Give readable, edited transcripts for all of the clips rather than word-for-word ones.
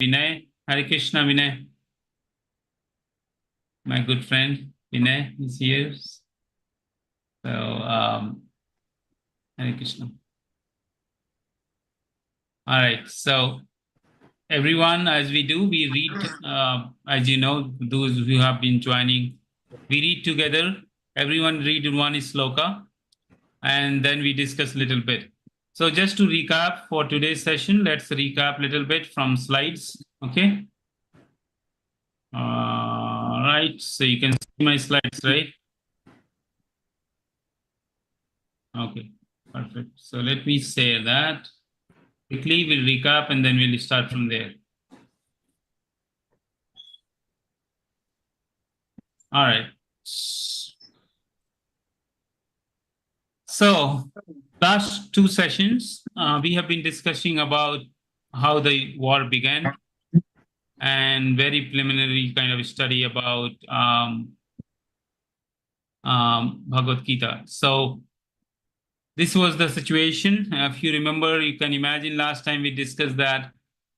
Vinay. Hare Krishna, Vinay. My good friend Vinay is here. So, Hare Krishna. All right. So, everyone, as we do, we read, as you know, those who have been joining, we read together. Everyone read one sloka, and then we discuss a little bit. So, just to recap for today's session, let's recap a little bit from slides. Okay. Right. So, you can see my slides, right? Okay, perfect. So let me say that quickly. We'll recap and then we'll start from there. All right. So last two sessions, we have been discussing about how the war began and very preliminary kind of study about Bhagavad Gita. So this was the situation. If you remember, you can imagine last time we discussed that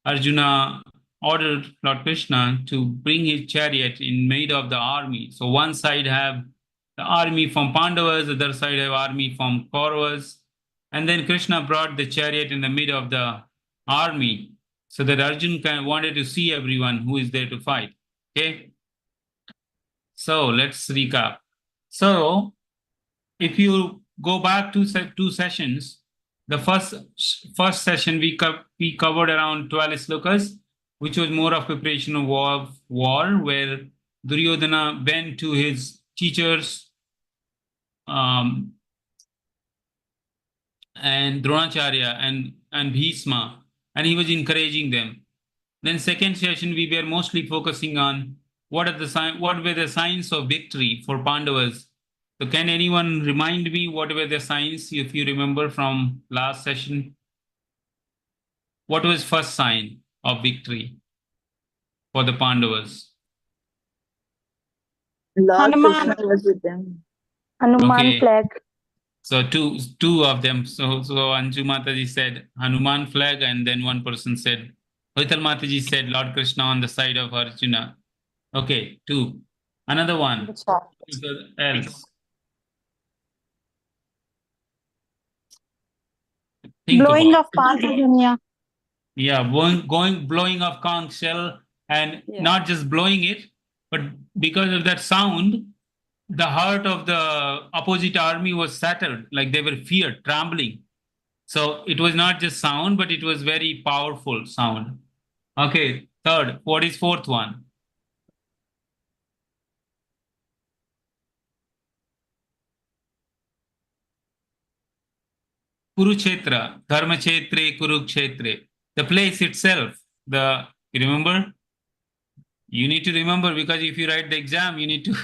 Arjuna ordered Lord Krishna to bring his chariot in made of the army. So one side have the army from Pandavas, the other side have army from Kauravas. And then Krishna brought the chariot in the middle of the army so that Arjuna wanted to see everyone who is there to fight. Okay. So let's recap. So if you go back to two sessions, the first session we covered around 12 slokas, which was more of preparation of war, where Duryodhana went to his teachers and Dronacharya and Bhisma, and he was encouraging them. Then second session we were mostly focusing on what were the signs of victory for Pandavas. So can anyone remind me what were the signs, if you remember from last session? What was first sign of victory for the Pandavas? Lord Hanuman. Krishna was with them. Hanuman Okay. flag. So two of them. So Anju Mataji said Hanuman flag, and then one person said, Hoital Mataji said Lord Krishna on the side of Arjuna. Okay, two. Another one. Else. Think Blowing about. of Panchajanya. Yeah, blowing of conch shell, and not just blowing it, but because of that sound, the heart of the opposite army was shattered, like they were feared, trembling. So it was not just sound, but it was very powerful sound. Okay, third. What is fourth one? Kurukshetra, Dharmachetre, Kurukshetre. The place itself. You remember? You need to remember, because if you write the exam, you need to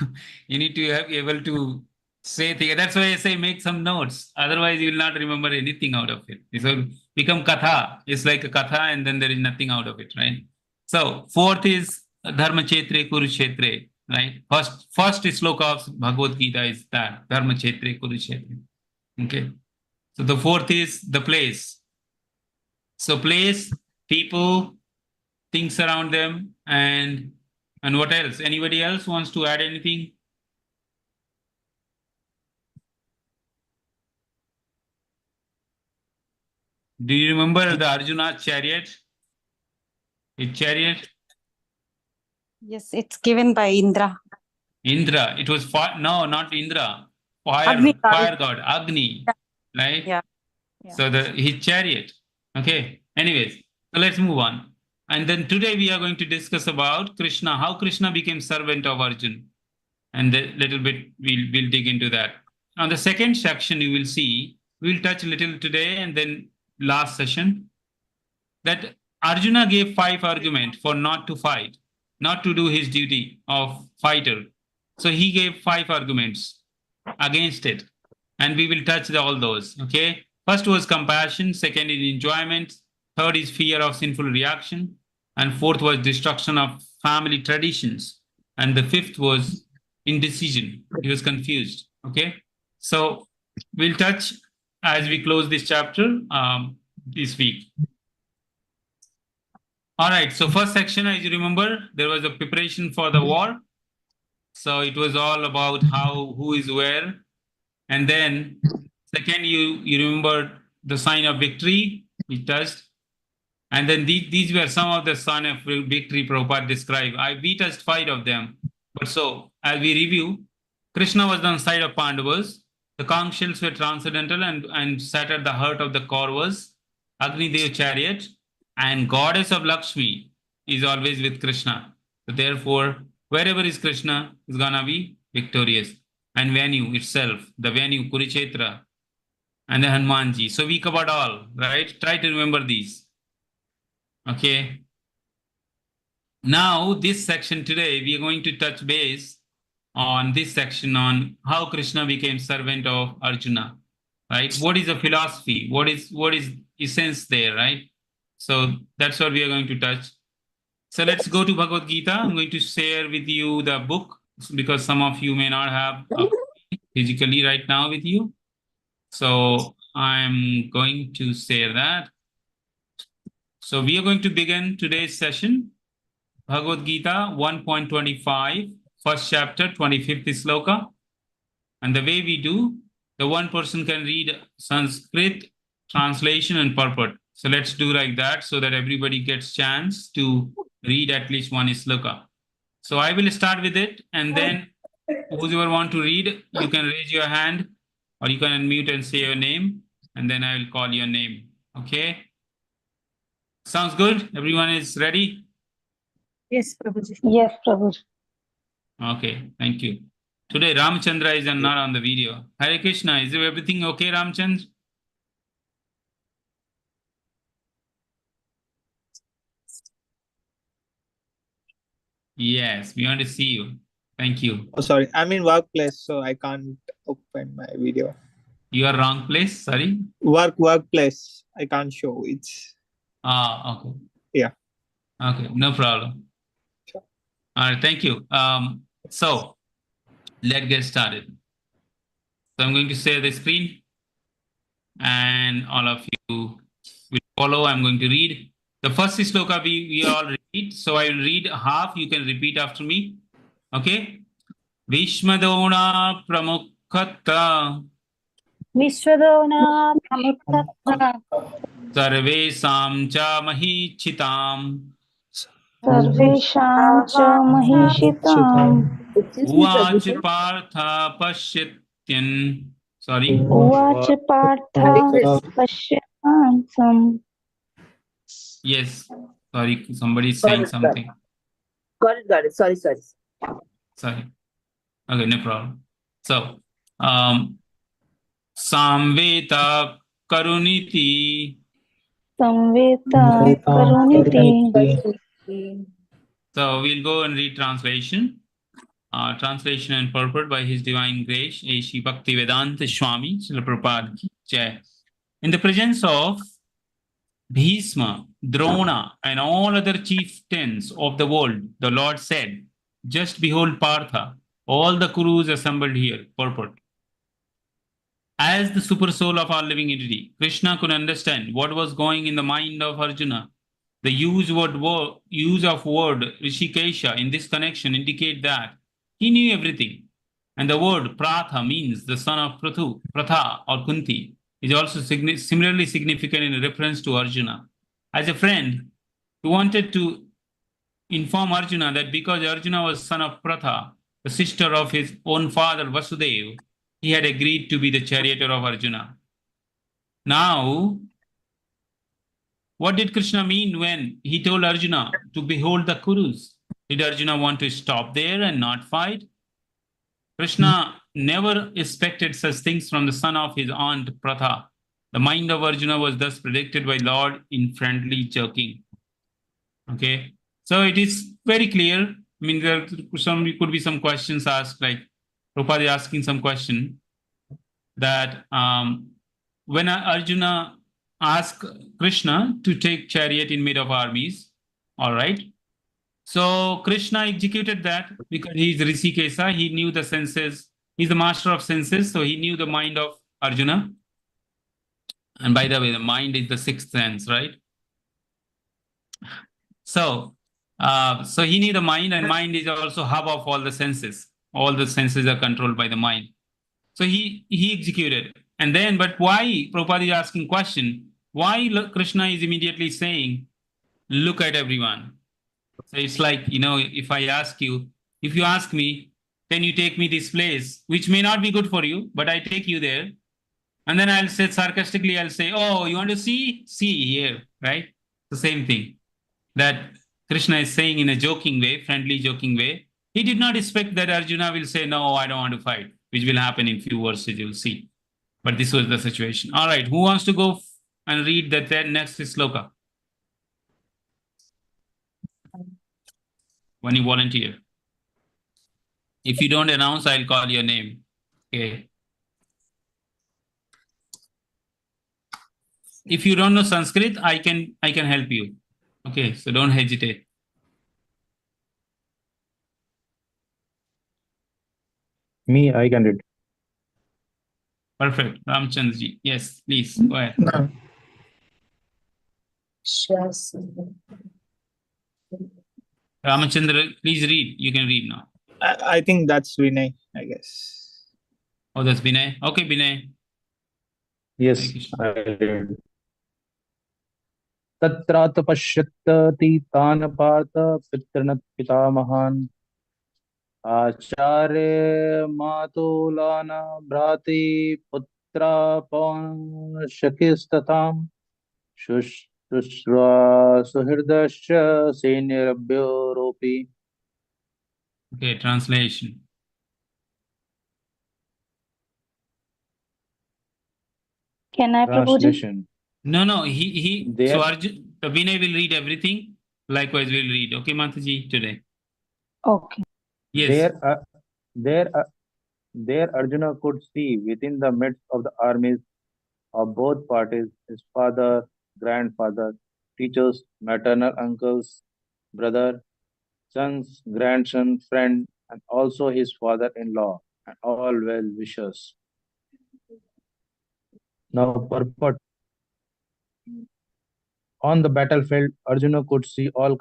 be able to say things. That's why I say make some notes. Otherwise, you will not remember anything out of it. It will become katha. It's like a katha, and then there is nothing out of it, right? So fourth is Dharmachetre Kurukshetre, right? First sloka of Bhagavad Gita is that Dharmachetre Kurukshetre. Okay. So the fourth is the place. So place, people, things around them, and what else? Anybody else wants to add anything? Do you remember the Arjuna's chariot? His chariot? Yes, it's given by Indra. Indra. It was fire. No, not Indra. Agni Fire god, Agni. Right? Yeah. So his chariot. Okay. Anyways, so let's move on. And then today we are going to discuss about Krishna, how Krishna became servant of Arjun. And a little bit we'll dig into that. On the second section, you will see, we'll touch a little today, and then last session, that Arjuna gave 5 arguments for not to fight, not to do his duty of fighter. So he gave 5 arguments against it, and we will touch all those. Okay. First was compassion, second is enjoyment, third is fear of sinful reaction, and fourth was destruction of family traditions, and the fifth was indecision. He was confused. Okay. So we'll touch as we close this chapter this week. All right. So first section, as you remember, there was a preparation for the war. So it was all about who is where. And then second, you remember the sign of victory we touched. And then these were some of the sign of victory Prabhupada described. We touched 5 of them. But so, as we review, Krishna was on the side of Pandavas. The conch shells were transcendental and sat at the heart of the Kauravas. Agni Dev chariot and goddess of Lakshmi is always with Krishna. So therefore, wherever is Krishna is gonna be victorious. And venue itself, the venue Kurukshetra and the Hanumanji. So we covered all, right? Try to remember these. Okay. Now, this section today, we are going to touch base on this section on how Krishna became servant of Arjuna, right? What is the philosophy? What is essence there, right? So that's what we are going to touch. So let's go to Bhagavad Gita. I'm going to share with you the book because some of you may not have a copy physically right now with you. So I'm going to share that. So we are going to begin today's session. Bhagavad Gita 1.25, first chapter, 25th sloka. And the way we do, the one person can read Sanskrit translation and purport. So let's do like that so that everybody gets chance to read at least one sloka. So I will start with it, and then whoever want to read, you can raise your hand or you can unmute and say your name, and then I will call your name. Okay? Sounds good? Everyone is ready? Yes, Prabhuji. Yes, Prabhuji. Okay, thank you. Today, Ramchandra is not on the video. Hare Krishna, is everything okay, Ramchandra? Yes, we want to see you. Thank you. Oh, sorry, I'm in workplace, so I can't open my video. You are wrong place, sorry. Workplace, I can't show it. Ah, okay. Yeah. Okay, no problem. Sure. All right, thank you. So let's get started. So I'm going to share the screen and all of you will follow. I'm going to read. The first sloka we all read. So I will read half. You can repeat after me. Okay. Vishmadona Pramukhatta Vishwadona Pramukhatta Sarvesam cha Mahichitam Sarvesham cha Mahishitam Uvach Partha Pashyatyan. Sorry. Uvacha Partha Pashyantam. Yes. Sorry, somebody is saying something. Got it. Sorry. Sorry. Okay, no problem. So, Samveta Karuniti. Samveta Karuniti. So we'll go and read translation. Translation and purport by His Divine Grace, A.C. Bhaktivedanta Swami, Srila Prabhupada Ki Jai. In the presence of Bhishma, Drona, and all other chieftains of the world, the Lord said, just behold Partha, all the Kurus assembled here. Purport. As the super soul of our living entity, Krishna could understand what was going in the mind of Arjuna. The use of word Rishikesha in this connection indicate that he knew everything. And the word Pratha means the son of Pratha or Kunti is also similarly significant in reference to Arjuna. As a friend, he wanted to inform Arjuna that because Arjuna was son of Pratha, the sister of his own father Vasudeva, he had agreed to be the charioteer of Arjuna. Now, what did Krishna mean when he told Arjuna to behold the Kurus? Did Arjuna want to stop there and not fight? Krishna never expected such things from the son of his aunt Pratha. The mind of Arjuna was thus predicted by Lord in friendly joking. Okay, so it is very clear. I mean, there could be some questions asked, like Prabhupada is asking some question that when Arjuna asked Krishna to take chariot in mid of armies, all right. So Krishna executed that because he's Rishikesa. He knew the senses. He's the master of senses, so he knew the mind of Arjuna. And by the way, the mind is the sixth sense, right? So he need a mind, and mind is also hub of all the senses. All the senses are controlled by the mind. So he executed. And then, but why, Prabhupada is asking question, why Krishna is immediately saying, look at everyone. So it's like, if you ask me, can you take me this place, which may not be good for you, but I take you there. And then I'll say sarcastically, I'll say, oh, you want to see? See here, right? The same thing that Krishna is saying in a joking way, friendly joking way. He did not expect that Arjuna will say, no, I don't want to fight, which will happen in few verses, you'll see. But this was the situation. All right, who wants to go and read that next sloka? When you volunteer. If you don't announce, I'll call your name. Okay. If you don't know Sanskrit, I can help you. Okay, so don't hesitate. Me, I can read. Perfect. Ramchandji. Yes, please go ahead. No. Ramachandra, please read. You can read now. I think that's Vinay, I guess. Oh, that's Binay. Okay, Binay. Yes, Hare Krishna. I read. तत्रात पश्यति तान पार्थ पितृन पितामहान् आचार्य मातुलान भ्राति पुत्रा पौन शकिस्तथाम शुश्रूषा सुहृदश्च सैन्यरभ्योरोपि. Okay, translation. Can I, Prabhuji? Translation. No. He. There- So Arjun, Binay will read everything. Likewise, we'll read. Okay, Mataji, today. Okay. Yes. There Arjuna could see within the midst of the armies of both parties his father, grandfather, teachers, maternal uncles, brother, sons, grandson, friend, and also his father-in-law, and all well-wishers. Now purport. On the battlefield, Arjuna could see all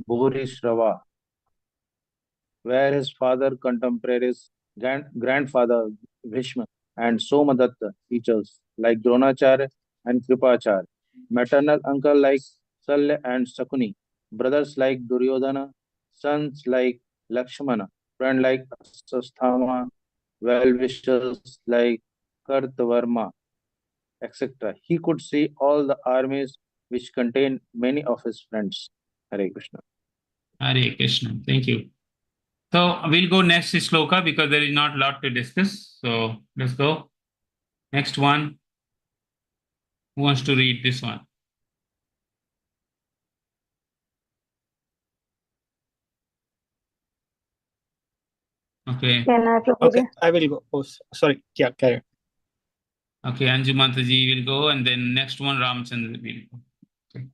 Bhurishrava, where his father, contemporaries, grandfather Bhishma, and Somadatta, teachers like Dronacharya and Kripacharya, maternal uncle like Salya and Sakuni, brothers like Duryodhana, sons like Lakshmana, friend like Asasthama, well-wishers like Kartavarma, etc. He could see all the armies which contained many of his friends. Hare Krishna. Hare Krishna. Thank you. So we'll go next sloka because there is not a lot to discuss. So let's go. Next one. Who wants to read this one? Okay. Can I, Prabhuji? Okay, I will go. Oh, sorry. Yeah, carry on. Okay, Anju Mataji will go, and then next one Ramchandra will go. Okay.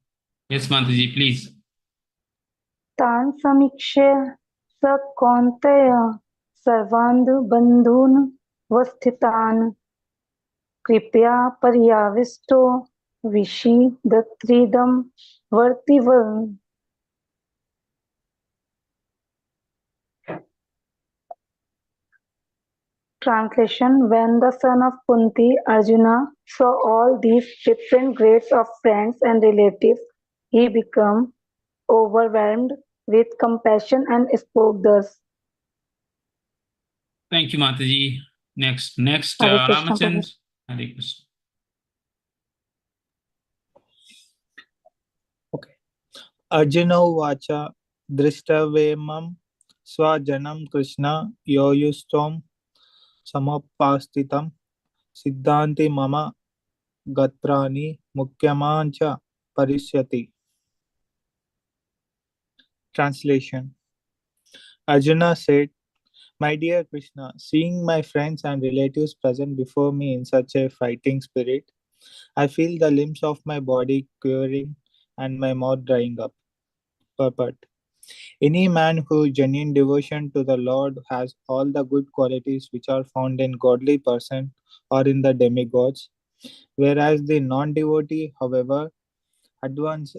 Yes, Mataji, please. तान् समीक्ष्य स कौन्तेय सर्वान् बन्धून् वस्थितान् कृपया पर्याविष्टो विषीदत्रिदं वर्तिवन्. Translation: When the son of Kunti, Arjuna, saw all these different grades of friends and relatives, he became overwhelmed with compassion and spoke thus. Thank you, Mataji. Next, Hare Krishna, Ramachandra. Hare Krishna. Arjuna Vacha Drishtavyamam Swajanam Krishna Yoyustom Samapastitam Siddhanti Mama Gatrani Mukyamancha Parisyati. Translation. Arjuna said, "My dear Krishna, seeing my friends and relatives present before me in such a fighting spirit, I feel the limbs of my body quivering and my mouth drying up. Purport. Any man who genuine devotion to the Lord has all the good qualities which are found in godly person or in the demigods. Whereas the non-devotee, however, advanced,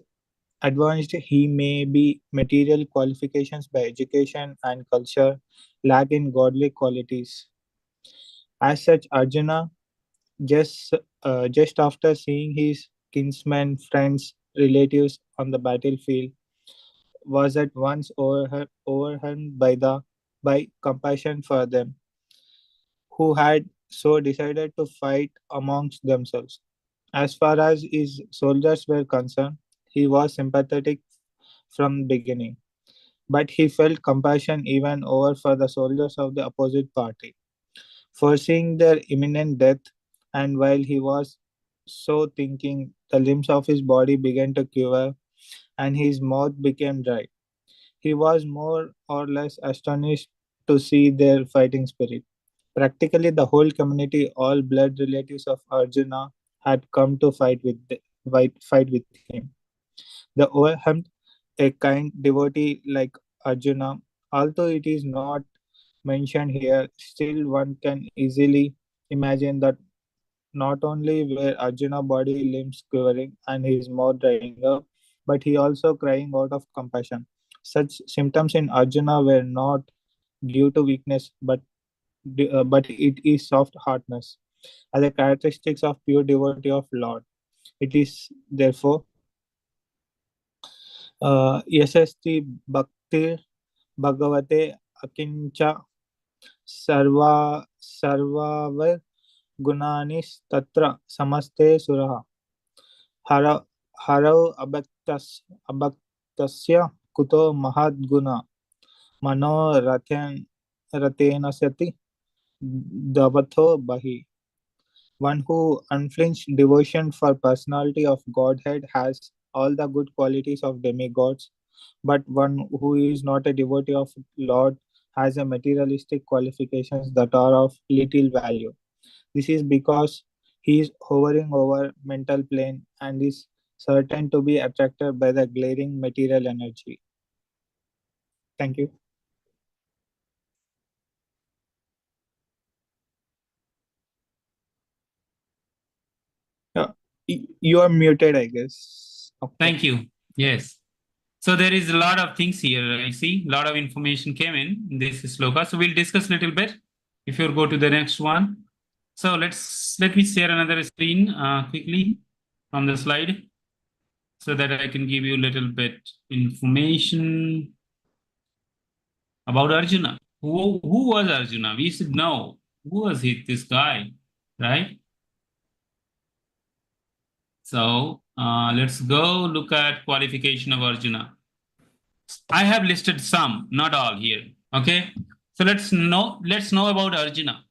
advanced he may be material qualifications by education and culture lack in godly qualities. As such, Arjuna, just just after seeing his kinsmen, friends, relatives on the battlefield, was at once overwhelmed by compassion for them, who had so decided to fight amongst themselves. As far as his soldiers were concerned, he was sympathetic from beginning, but he felt compassion even over for the soldiers of the opposite party, foreseeing their imminent death, and while he was so thinking, the limbs of his body began to quiver and his mouth became dry. He was more or less astonished to see their fighting spirit. Practically the whole community, all blood relatives of Arjuna, had come to fight with him. The overwhelmed, a kind devotee like Arjuna, although it is not mentioned here, still one can easily imagine that not only were Arjuna body limbs quivering and his mouth drying up, but he also crying out of compassion. Such symptoms in Arjuna were not due to weakness, but it is soft heartedness, as a characteristics of pure devotee of Lord. It is therefore यशस्ति भक्तिर भगवते अकिंचा सर्वा सर्वावर गुणानि तत्र समस्ते सुरः हर हरौ अभक्तस्य कुतो महद्गुण मनोरथेन रतेन सति दवथो बहि. One who unflinched devotion for personality of Godhead has all the good qualities of demigods, but one who is not a devotee of Lord has a materialistic qualifications that are of little value. This is because he is hovering over mental plane and is certain to be attracted by the glaring material energy. Thank you. Yeah, you are muted, I guess. Okay. Thank you. Yes. So there is a lot of things here. I see a lot of information came in this sloka. So we'll discuss a little bit. If you go to the next one. So let me share another screen quickly from the slide so that I can give you a little bit information about Arjuna. Who was Arjuna? We should know who was this guy, right? So let's go look at qualification of Arjuna. I have listed some, not all here. Okay. So let's know about Arjuna.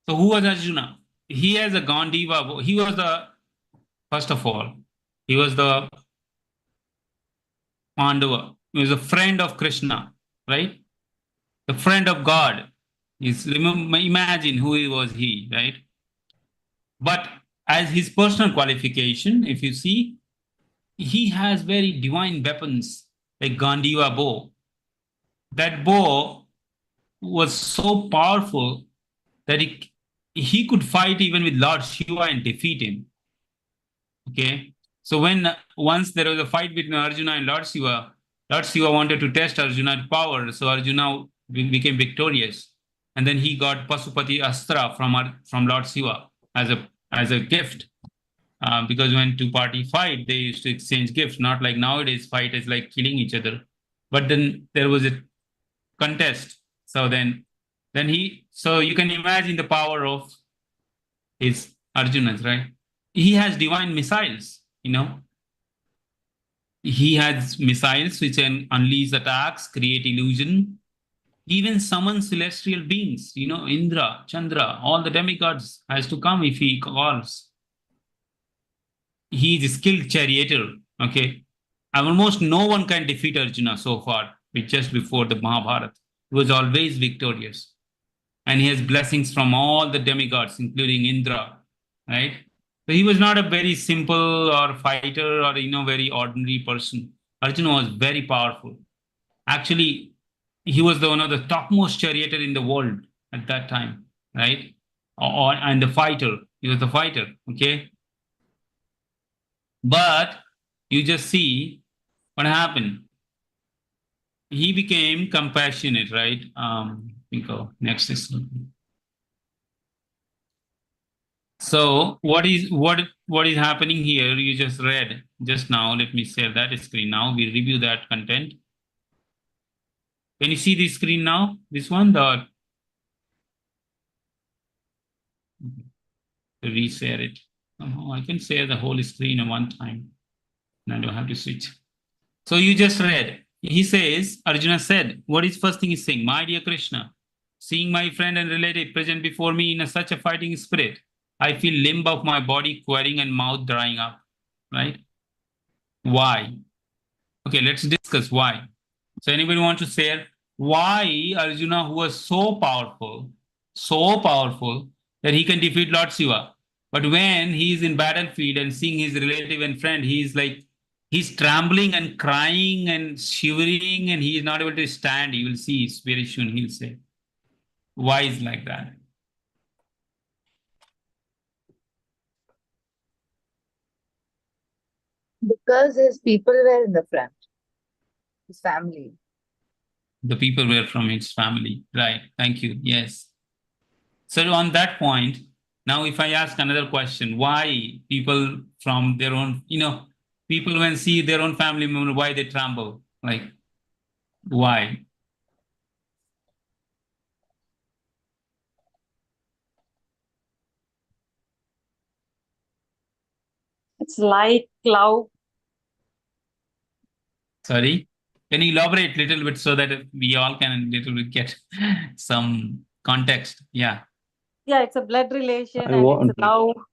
So who was Arjuna? He has a Gandiva. He was the first of all, he was the Pandava. He was a friend of Krishna, right? The friend of God. Imagine who was he, right? But as his personal qualification, if you see, he has very divine weapons like Gandiva bow. That bow was so powerful that he could fight even with Lord Shiva and defeat him. Okay. So when once there was a fight between Arjuna and Lord Shiva wanted to test Arjuna's power. So Arjuna became victorious. And then he got Pasupati Astra from Lord Shiva as a gift. Because when two parties fight, they used to exchange gifts, not like nowadays fight is like killing each other. But then there was a contest. So so you can imagine the power of his Arjunas, right? He has divine missiles, He has missiles which can unleash attacks, create illusion, even summon celestial beings, Indra, Chandra, all the demigods has to come if he calls. He is a skilled charioteer, okay? Almost no one can defeat Arjuna so far, just before the Mahabharata. He was always victorious. And he has blessings from all the demigods, including Indra, right? So he was not a very simple or fighter or, very ordinary person. Arjuna was very powerful. Actually, he was one of the topmost charioteer in the world at that time, right? And the fighter, He was the fighter, okay? But you just see what happened. He became compassionate, right? We go next is. So what is happening here? You just read just now. Let me share that screen now. We review that content. Can you see the screen now? This one, the reshare it. Oh, I can share the whole screen at one time, and I don't have to switch. So you just read. He says, Arjuna said, what is first thing he's saying? My dear Krishna, seeing my friend and relative present before me in such a fighting spirit, I feel limb of my body quivering and mouth drying up. Right? Why? Okay, let's discuss why. So anybody want to share why Arjuna, who was so powerful that he can defeat Lord Shiva, but when he is in battlefield and seeing his relative and friend, he is like he's trembling and crying and shivering, and he is not able to stand. You will see very soon. He'll say, "Why is like that?" Because his people were in the front, his family. The people were from his family, right? Thank you. Yes. So on that point, now if I ask another question, why people from their own, people when see their own family member, why they tremble? Like, why? It's like love. Sorry? Can you elaborate a little bit so that we all can little bit get some context? Yeah. Yeah, it's a blood relation I and it's want love, Blood,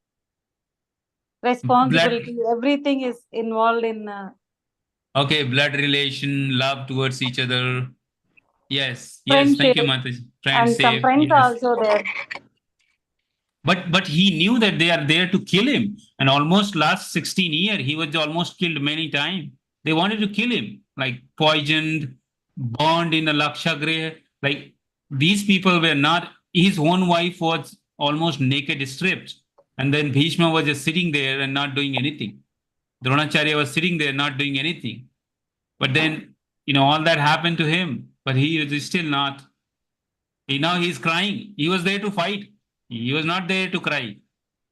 responsibility. Everything is involved in. okay, blood relation, love towards each other. Yes, yes, thank Friendship, you, Mataji. and some Friendship, friends are yes. also there. But he knew that they are there to kill him. And almost last 16 years, he was almost killed many times. They wanted to kill him, like poisoned, burned in a Lakshagriha. Like these people were not, his own wife was almost naked, stripped. And then Bhishma was just sitting there and not doing anything. Dronacharya was sitting there not doing anything. But then, all that happened to him. But he is still not. Now he's crying. He was there to fight. He was not there to cry.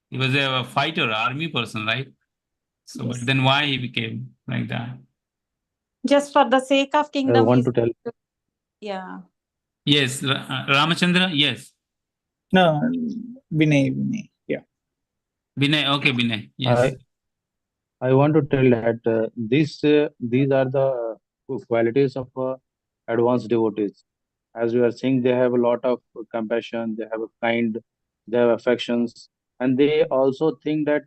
He was a fighter, army person, right? So, but Yes. then why he became like that? Just for the sake of I kingdom, want he's to tell. yeah. Yes, Ramachandra, yes. No, Vinay. Yeah. Binay, okay, Binay, I yes. I want to tell that these are the qualities of advanced devotees. As we are seeing, they have a lot of compassion, they have a kind, they have affections, and they also think that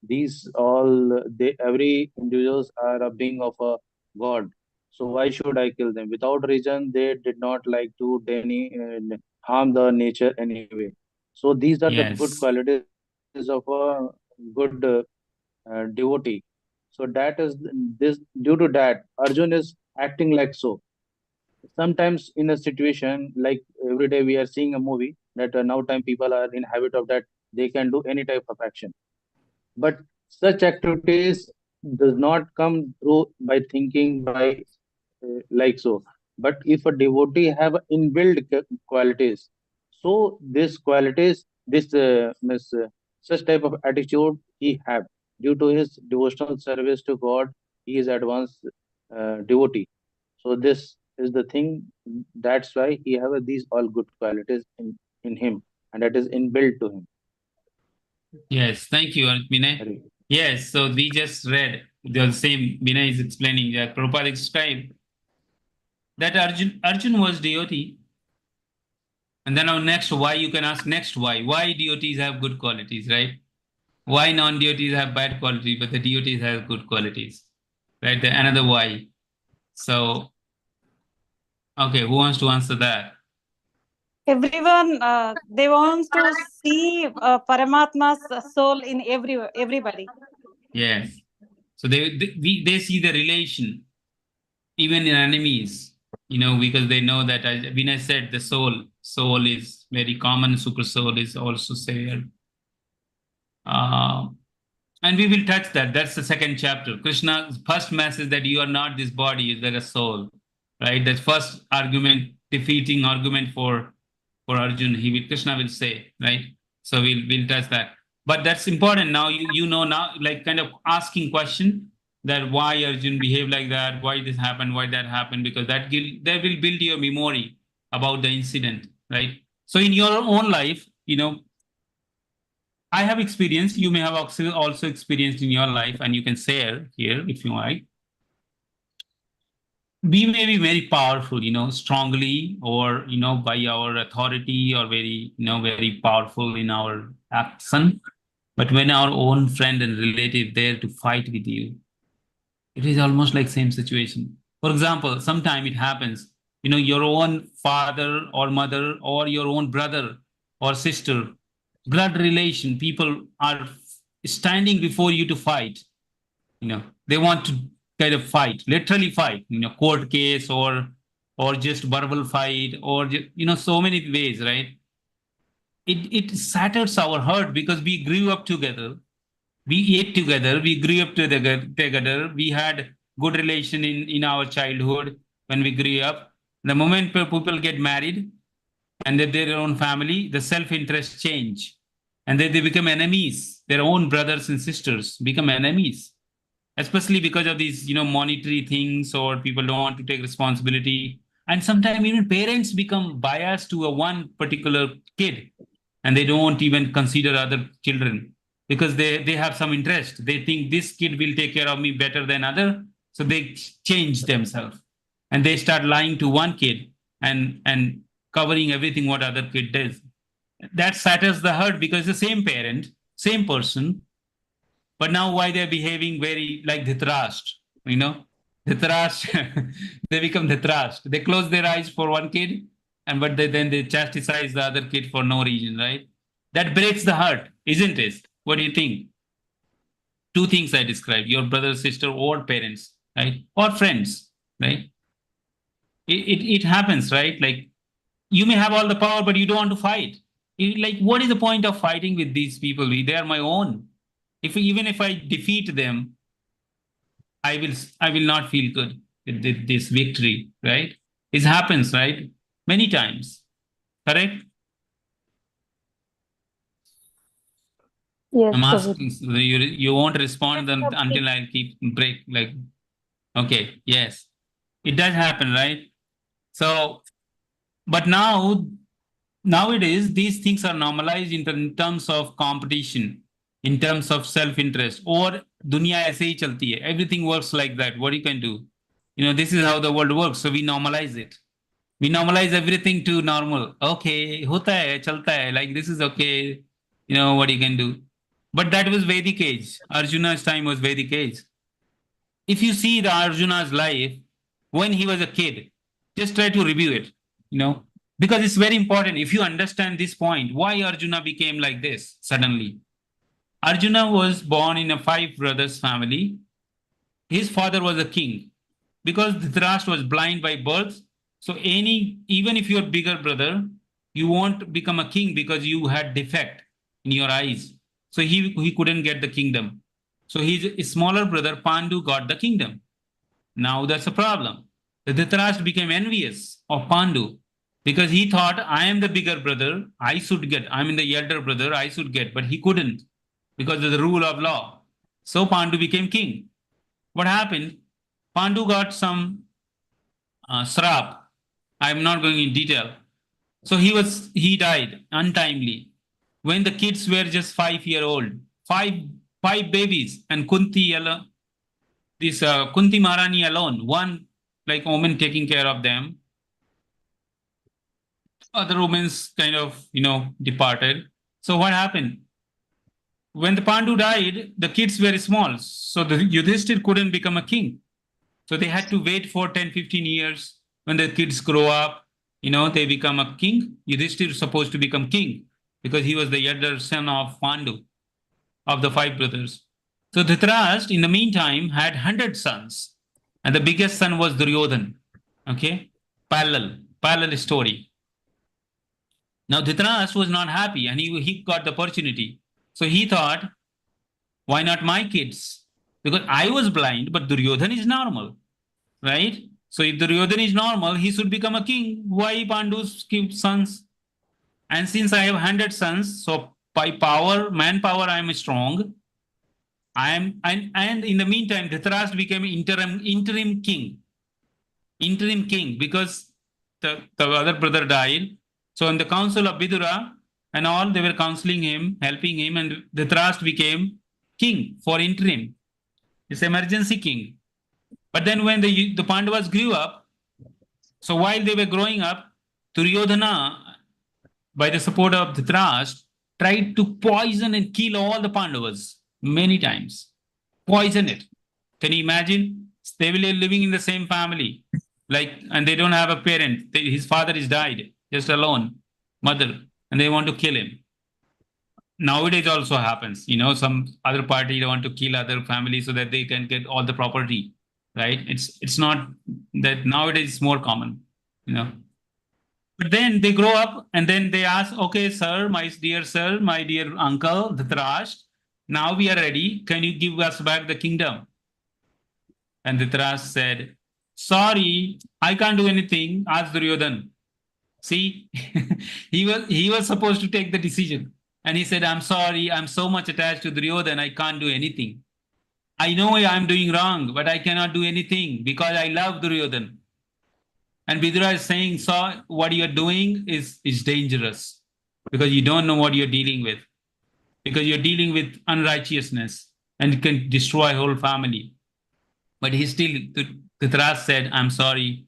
these all they every individuals are a being of a god. So why should I kill them? Without reason, they did not like to harm the nature anyway. So these are the good Yes, qualities of a good devotee. So that is this due to that Arjun is acting like so. Sometimes in a situation like every day we are seeing a movie that now time people are in habit of that they can do any type of action. But such activities does not come through by thinking by like so. But if a devotee have inbuilt qualities, so these qualities, such type of attitude he have due to his devotional service to God, he is advanced devotee. So this is the thing. That's why he have these all good qualities in him, and that is inbuilt to him. yes. Thank you, Binay. Hari. Yes, so we just read the same. Binay is explaining that Prabhupada described that Arjun was deity. And then our next why, you can ask next why. Why deities have good qualities, right? Why non-deities have bad quality, but the deities have good qualities, right? Another why. So, okay, who wants to answer that? Everyone, they want to see Paramatma's soul in everybody. Yes. So they see the relation even in enemies, because they know that, as Vinay said, the soul is very common. Super soul is also shared. Uh, and we will touch that. That's the second chapter. Krishna's first message that you are not this body, you are a soul, right? That first argument, defeating argument for Arjun, Krishna will say, right? So we'll touch that. But that's important. Now you know now, like kind of asking question that why Arjun behave like that, why this happened, why that happened, because that will build your memory about the incident, right? So in your own life, I have experienced, you may have also experienced in your life, and you can share here if you like. We may be very powerful, strongly, or, by our authority, or very, very powerful in our action. But when our own friend and relative there to fight with you, it is almost like same situation. For example, sometime it happens, your own father or mother or your own brother or sister, blood relation, people are standing before you to fight. They want to kind of fight, literally fight, court case, or just verbal fight, or so many ways, right? It shatters our heart because we grew up together, we ate together, we grew up together, we had good relation in our childhood when we grew up. The moment people get married and they their own family, the self-interest change, and they become enemies. Their own brothers and sisters become enemies, especially because of these, monetary things, or people don't want to take responsibility. And sometimes even parents become biased to a one particular kid, and they don't even consider other children because they have some interest. They think this kid will take care of me better than other, so they change themselves, and they start lying to one kid and covering everything what other kid does. That shatters the heart because the same parent, same person, but now why they're behaving very like Dhritarashtra, you know? Dhritarashtra, they become Dhritarashtra. They close their eyes for one kid, and but then they chastise the other kid for no reason, right? That breaks the heart, isn't it? What do you think? Two things I described: your brother, sister, or parents, right? Or friends, right? It happens, right? Like you may have all the power, but you don't want to fight. Like, what is the point of fighting with these people? They are my own. If even if I defeat them, I will not feel good with this victory, right? It happens, right? Many times, correct? Yes, I'm Prabhu. asking, so you won't respond until I'll keep break. Like, okay, yes, it does happen, right? So, but nowadays these things are normalized in terms of competition, in terms of self-interest, or dunya aise hi chalti hai. Everything works like that. What you can do? This is how the world works. So we normalize it. We normalize everything to normal. Okay, hota hai, chalta hai. Like this is okay. What you can do. But that was Vedic age. Arjuna's time was Vedic age. If you see the Arjuna's life when he was a kid, just try to review it, you know, because it's very important. If you understand this point, why Arjuna became like this suddenly. Arjuna was born in a five brothers family. His father was a king. Because Dhritarashtra was blind by birth, so even if you're bigger brother, you won't become a king because you had defect in your eyes. So he couldn't get the kingdom. So his smaller brother Pandu got the kingdom. Now that's a problem. The Dhritarashtra became envious of Pandu because he thought, I am the bigger brother, I should get. I'm the elder brother, I should get. But he couldn't because of the rule of law. So Pandu became king. What happened? Pandu got some srap. I'm not going in detail. So he died untimely when the kids were just 5 year old. Five babies, and Kunti alone, this Kunti Maharani alone, one like woman taking care of them. Other women kind of departed. So what happened? When the Pandu died, the kids were small, so the Yudhishthir couldn't become a king. So they had to wait for 10, 15 years. When the kids grow up, they become a king. Yudhishthir is supposed to become king because he was the elder son of Pandu, of the five brothers. So Dhritarashtra, in the meantime, had 100 sons. And the biggest son was Duryodhan. Okay? Parallel story. Now Dhritarashtra was not happy, and he got the opportunity. So he thought, why not my kids? Because I was blind, but Duryodhan is normal, right? So if Duryodhan is normal, he should become a king. Why Pandu's sons? And since I have 100 sons, so by power, manpower, I am strong. And in the meantime, Dhritarashtra became interim king because the other brother died. So in the council of Vidura and all, they were counseling him, helping him, and Dhritarashtra became king for interim. It's emergency king. But then when the Pandavas grew up, so while they were growing up, Duryodhana, by the support of Dhritarashtra, tried to poison and kill all the Pandavas many times. Poison it. Can you imagine? They were living in the same family, and they don't have a parent. His father is died, just alone, mother, and they want to kill him. Nowadays also happens, some other party want to kill other family so that they can get all the property, right? It's not that nowadays it's more common. But then they grow up and then they ask, okay, sir, my dear uncle, Dhritarashtra, now we are ready. Can you give us back the kingdom? And Dhritarashtra said, sorry, I can't do anything. Ask Duryodhan. See, he was supposed to take the decision. And he said, I'm sorry, I'm so much attached to Duryodhan, I can't do anything. I know I'm doing wrong, but I cannot do anything because I love Duryodhan. And Vidura is saying, so what you're doing is dangerous because you don't know what you're dealing with. Because you're dealing with unrighteousness and it can destroy whole family. But he still, Dhritarashtra said, I'm sorry.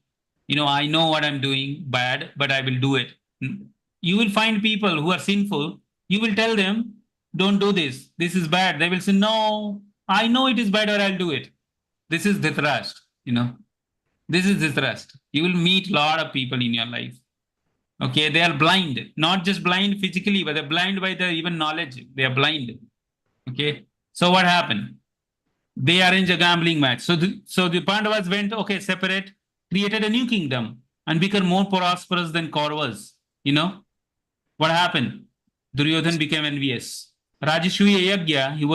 I know what I'm doing bad, but I will do it. You will find people who are sinful. You will tell them, don't do this. This is bad. They will say, no, I know it is bad or I'll do it. This is Dhritarashtra, This is Dhritarashtra. You will meet a lot of people in your life. Okay, they are blind. Not just blind physically, but they're blind by the even knowledge. They are blind. Okay, so what happened? They arranged a gambling match. So the Pandavas went, okay, separate, created a new kingdom and became more prosperous than Kauravas. What happened? Duryodhan became envious. Rajasuya Yagya, he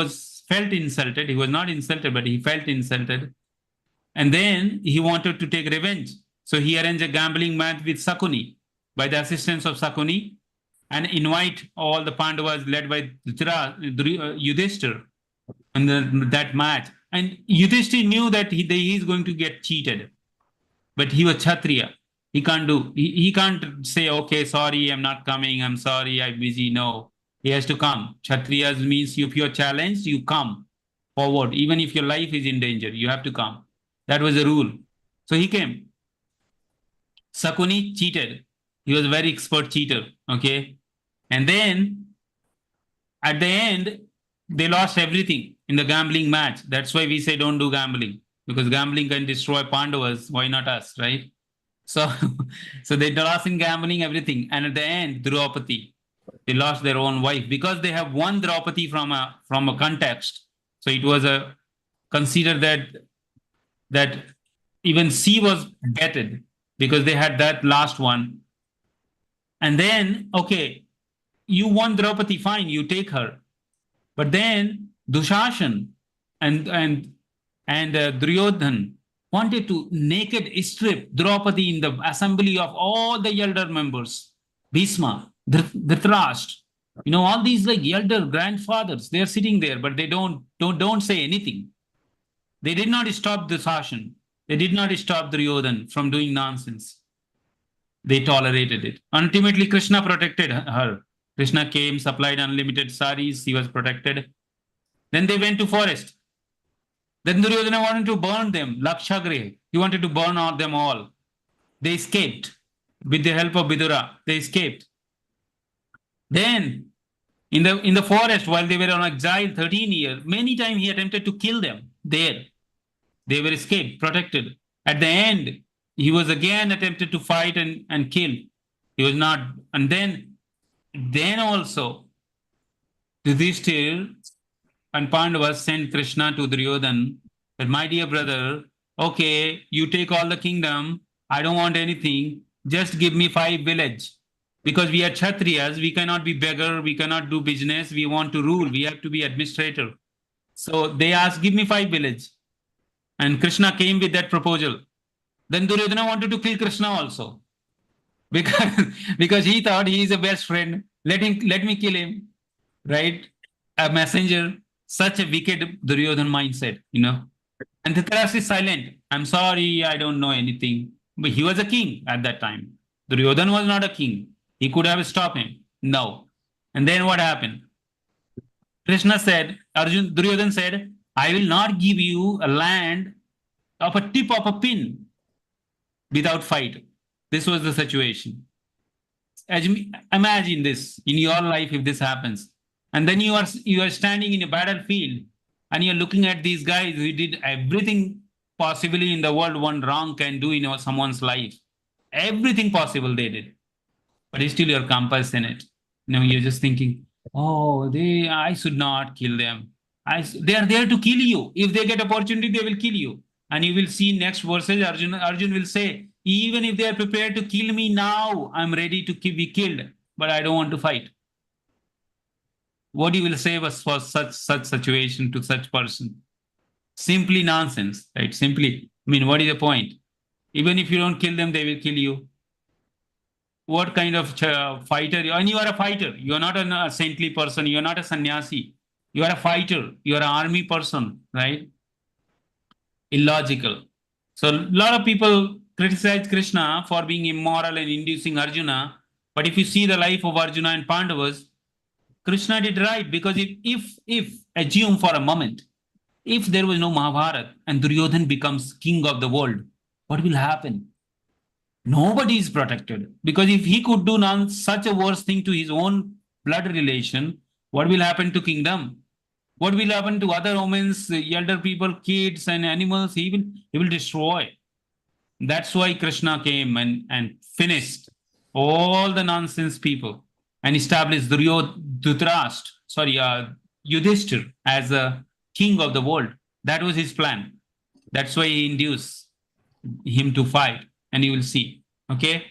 felt insulted. He was not insulted, but he felt insulted. And then he wanted to take revenge. So he arranged a gambling match with Sakuni by the assistance of Sakuni and invite all the Pandavas led by Yudhishthir in that match. And Yudhishthir knew that he is going to get cheated. But he was Kshatriya. He can't do. He can't say, okay, sorry, I'm not coming. I'm sorry, I'm busy. No, he has to come. Kshatriyas means if you're challenged, you come forward. Even if your life is in danger, you have to come. That was the rule. So he came. Sakuni cheated. He was a very expert cheater. Okay. And then at the end, they lost everything in the gambling match. That's why we say don't do gambling. Because gambling can destroy Pandavas. Why not us, right? So they lost in gambling everything. And at the end, Draupadi, they lost their own wife because they have won Draupadi from a context. So it was considered that even she was betted because they had that last one. And then, okay, you won Draupadi, fine, you take her. But then Dushashan and Duryodhan wanted to naked strip Draupadi in the assembly of all the elder members. Bhishma, Dhritarashtra, all these elder grandfathers, they're sitting there, but they don't say anything. They did not stop Dushashan. They did not stop Duryodhan from doing nonsense. They tolerated it. Ultimately, Krishna protected her. Krishna came, supplied unlimited saris. He was protected. Then they went to forest. Then Duryodhana wanted to burn them, Lakshagriha. He wanted to burn them all. They escaped with the help of Vidura. They escaped. Then, in the forest, while they were on exile 13 years, many times he attempted to kill them there. They were escaped, protected. At the end, he was again attempted to fight and kill. He was not. And then also, Yudhishthir and Pandavas sent Krishna to Duryodhan that, my dear brother, okay, you take all the kingdom. I don't want anything. Just give me 5 villages. Because we are Kshatriyas, we cannot be beggar, we cannot do business, we want to rule, we have to be administrator. So they asked, give me 5 villages. And Krishna came with that proposal. Then Duryodhana wanted to kill Krishna also. Because, because he thought he is a best friend. Let me kill him. Right? A messenger, such a wicked Duryodhana mindset, And Dhritarashtra is silent. I'm sorry, I don't know anything. But he was a king at that time. Duryodhana was not a king. He could have stopped him. No. And then what happened? Krishna said, Duryodhana said, I will not give you a land of a tip of a pin without fight. This was the situation. Imagine this in your life if this happens. And then you are standing in a battlefield and you're looking at these guys who did everything possibly in the world one wrong can do in someone's life. Everything possible they did. But still you're compassionate. You're just thinking, oh, I should not kill them. They are there to kill you. If they get opportunity, they will kill you. And you will see next verses, Arjun will say, even if they are prepared to kill me now, I'm ready to be killed, but I don't want to fight. What you will say was for such situation to such person? Simply nonsense, right? Simply, what is the point? Even if you don't kill them, they will kill you. What kind of fighter? And you are a fighter. You are not a saintly person. You are not a sannyasi. You are a fighter. You are an army person, right? Illogical. So a lot of people criticize Krishna for being immoral and inducing Arjuna. But if you see the life of Arjuna and Pandavas, Krishna did right, because if assume for a moment, if there was no Mahabharata and Duryodhan becomes king of the world, what will happen? Nobody is protected, because if he could do such a worse thing to his own blood relation, what will happen to kingdom? What will happen to other humans, elder people, kids, and animals? He will destroy. That's why Krishna came and finished all the nonsense people and established Yudhishthir as a king of the world. That was his plan. That's why he induced him to fight, and you will see. Okay.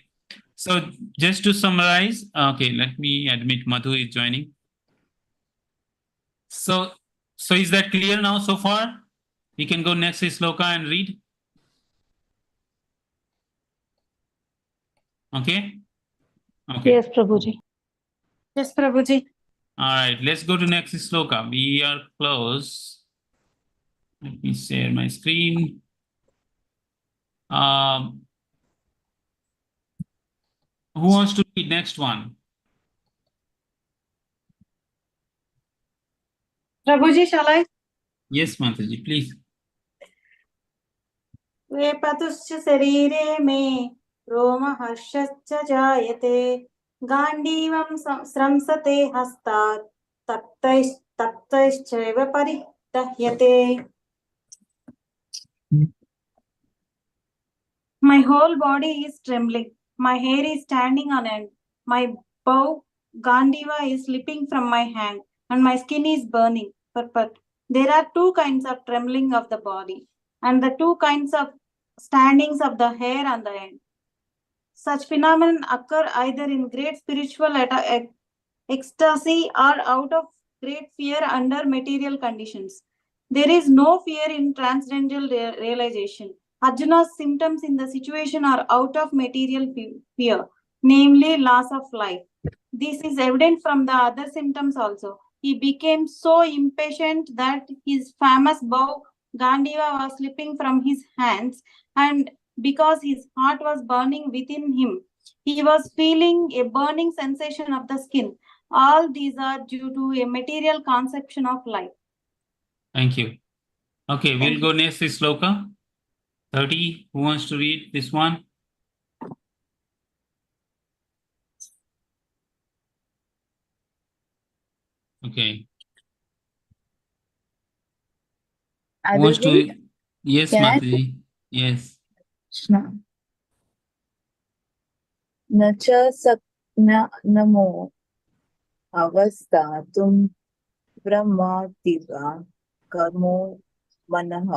So just to summarize, okay, let me admit Madhu is joining. So is that clear now so far? We can go next sloka and read. Okay. Okay. Yes, Prabhuji. Yes, Prabhuji. All right, let's go to next sloka. We are close. Let me share my screen. Who wants to read next one? Prabhuji, shall I? Yes, Mataji, please. वेपतुश्च शरीरे मे रोमहर्षश्च जायते गाण्डीवं स्रंसते हस्तात् तप्तैश्चैव परिदह्यते. My whole body is trembling. My hair is standing on end. My bow Gandiva is slipping from my hand, and my skin is burning. But there are two kinds of trembling of the body, and the two kinds of standings of the hair on the end. Such phenomena occur either in great spiritual ecstasy or out of great fear under material conditions. There is no fear in transcendental realization. Arjuna's symptoms in the situation are out of material fear, namely loss of life. This is evident from the other symptoms also. He became so impatient that his famous bow Gandiva was slipping from his hands, and because his heart was burning within him, he was feeling a burning sensation of the skin. All these are due to a material conception of life. Thank you. Okay, we'll go next sloka. 30. Who wants to read this one? Okay. I Who will wants to read. read? Yes, Can I? Mataji. Yes. Krishna. न च सक्न नमो अवस्थातुं ब्रह्मतिवा कर्मो मनः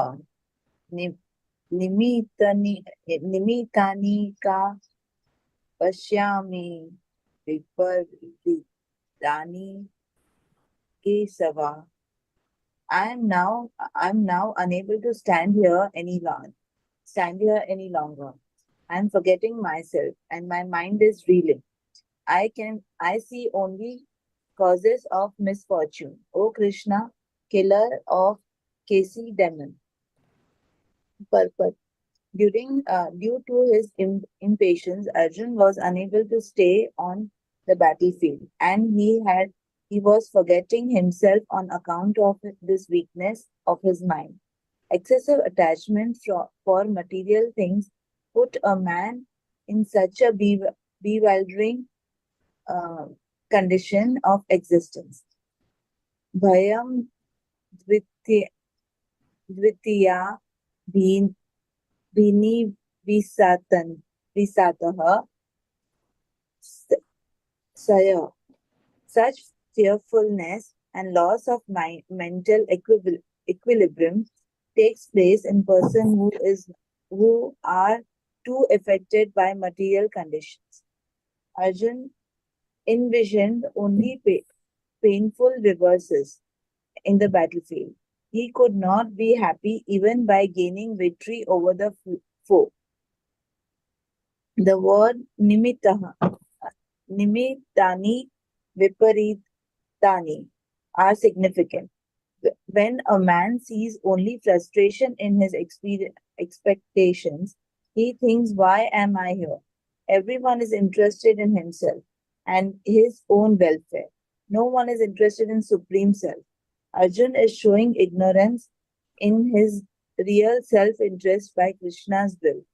निमित्तानि का पश्यामि viparidani ke sava. I'm now unable to stand here any longer. I'm forgetting myself and my mind is reeling. I see only causes of misfortune. O Krishna, killer of Kesi demon. Purport. Due to his impatience, Arjun was unable to stay on the battlefield, and he was forgetting himself on account of this weakness of his mind. Excessive attachment for material things put a man in such a bewildering uh, condition of existence. Bhayam dviti- dvitiya bhin- bhini visataha saya. Such fearfulness and loss of mental equilibrium takes place in person who are too affected by material conditions. Arjun envisioned only painful reverses in the battlefield. He could not be happy even by gaining victory over the foe. The word nimittani, viparitani are significant. When a man sees only frustration in his expectations, he thinks, why am I here? Everyone is interested in himself and his own welfare. No one is interested in Supreme Self. Arjun is showing ignorance in his real self interest by Krishna's will.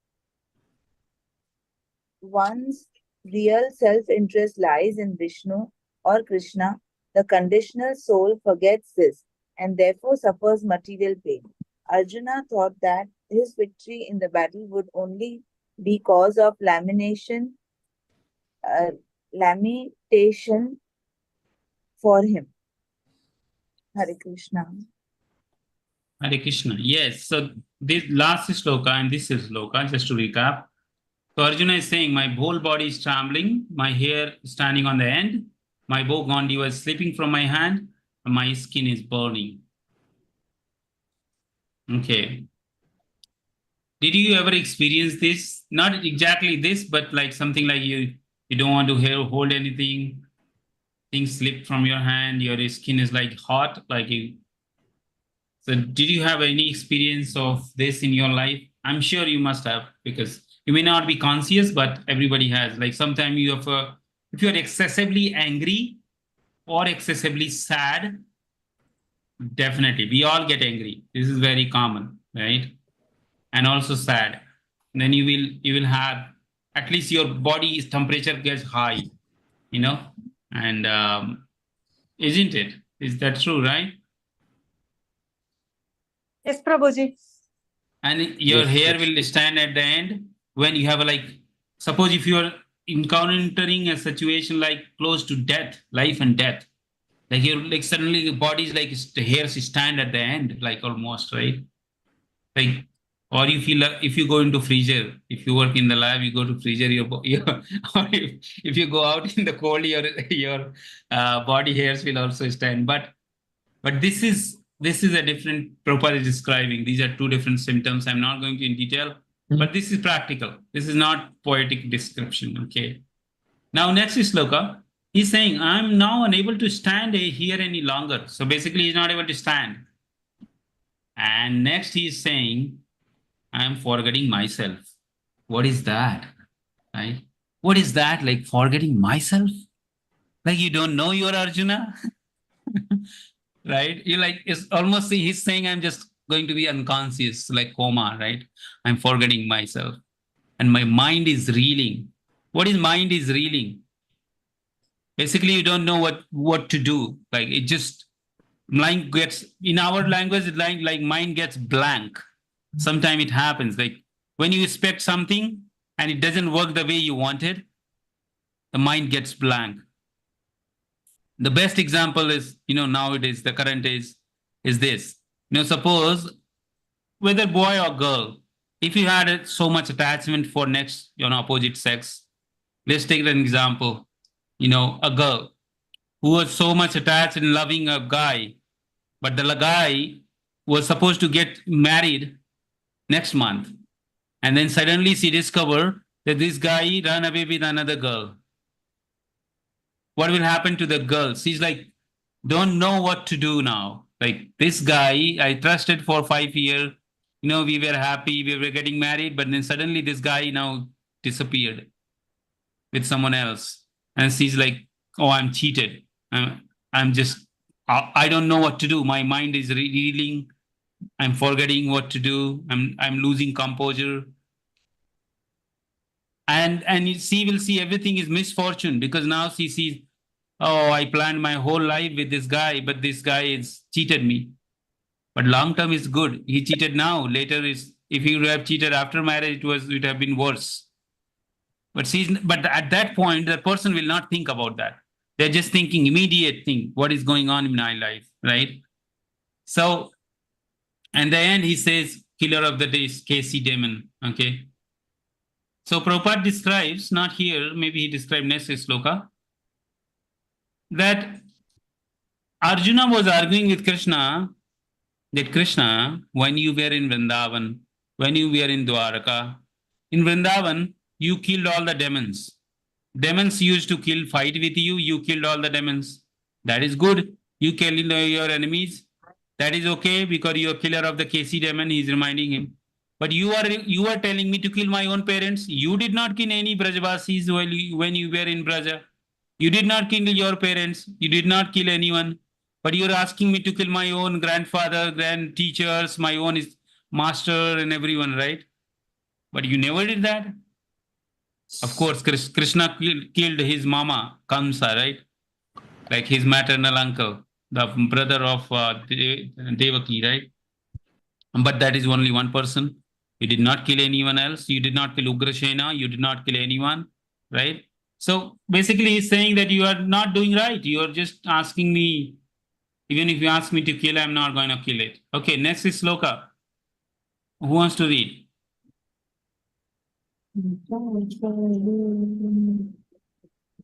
One's real self interest lies in Vishnu or Krishna. The conditional soul forgets this and therefore suffers material pain. Arjuna thought that his victory in the battle would only be cause of uh, lamentation for him. Hare Krishna. Hare Krishna. Yes. So this last sloka and this is sloka, just to recap. So Arjuna is saying, my whole body is trembling, my hair is standing on the end, my bow Gandhi was slipping from my hand, and my skin is burning. Okay. Did you ever experience this? Not exactly this, but like something like you don't want to hold anything, things slip from your hand, your skin is like hot, like you. So did you have any experience of this in your life? I'm sure you must have, because you may not be conscious, but everybody has. Like sometimes you have if you're excessively angry or excessively sad, definitely we all get angry. This is very common, right? And also sad. And then you will have, at least your body's temperature gets high, you know, and isn't it? Is that true, right? Yes, Prabhuji. And your Yes, hair that's will true. stand at the end when you have a, like, suppose if you're encountering a situation like close to death, life and death, like you're like suddenly your body's like the hairs stand at the end, like almost, right? Like, or you feel like if you go into freezer, if you work in the lab, you go to freezer, your or if you go out in the cold, your body hairs will also stand. But this is a different. Prabhupada is describing. These are two different symptoms. I'm not going to in detail, but this is practical. This is not poetic description. Okay. Now next is sloka. He's saying, I'm now unable to stand here any longer. So basically, he's not able to stand. And next he's saying, I'm forgetting myself. What is that? Right? What is that? Like forgetting myself? Like you don't know you're Arjuna? Right? You like it's almost he's saying I'm just going to be unconscious, like coma, right? I'm forgetting myself. And my mind is reeling. What is mind is reeling? Basically, you don't know what to do. Like it just mind gets in our language, like mind gets blank. Sometimes it happens. Like when you expect something and it doesn't work the way you wanted, the mind gets blank. The best example is, nowadays, the current is this. Suppose whether boy or girl, if you had so much attachment for next, opposite sex, let's take an example. a girl who was so much attached and loving a guy, but the guy was supposed to get married next month. And then suddenly she discovered that this guy ran away with another girl. What will happen to the girl? She's like, don't know what to do now. Like, this guy I trusted for 5 years. We were happy, we were getting married, but then suddenly this guy now disappeared with someone else. And she's like, oh, I'm cheated. I'm just, I don't know what to do. My mind is reeling. I'm forgetting what to do. I'm losing composure. And she will see everything is misfortune, because now she sees, oh, I planned my whole life with this guy, but this guy is cheated me. But long term is good. He cheated now. Later is, if he would have cheated after marriage, it would have been worse. But at that point, the person will not think about that. They're just thinking immediate thing, what is going on in my life, right? So, and the end, he says, killer of the day is Casey Demon. Okay. So Prabhupada describes, not here, maybe he described next sloka, that Arjuna was arguing with Krishna, that Krishna, when you were in Vrindavan, when you were in Dwaraka, in Vrindavan, you killed all the demons. Demons used to fight with you, you killed all the demons. That is good. You killed your enemies. That is okay, because you're killer of the Casey demon, he's reminding him. But you are telling me to kill my own parents. You did not kill any Brajavasis when you were in Braja. You did not kill your parents. You did not kill anyone. But you're asking me to kill my own grandfather, grand teachers, my own master and everyone, right? But you never did that. Of course, Krishna killed his mama, Kamsa, right? Like his maternal uncle, the brother of Devaki, right? But that is only one person. You did not kill anyone else. You did not kill Ugrasena. You did not kill anyone, right? So basically, he's saying that you are not doing right. You are just asking me, even if you ask me to kill, I'm not going to kill it. Okay, next is Sloka. Who wants to read?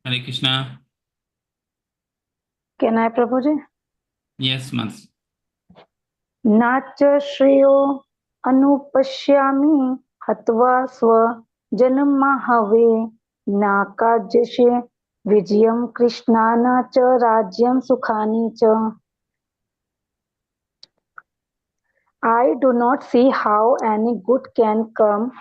Hare Krishna. Can I, Prabhuji? Yes, Mans. न च श्रेयो अनुपश्यामि हत्वा स्वजनमाहवे न काज्यसे विजयं कृष्णा न च राज्यं सुखानि च. I do not see how any good can come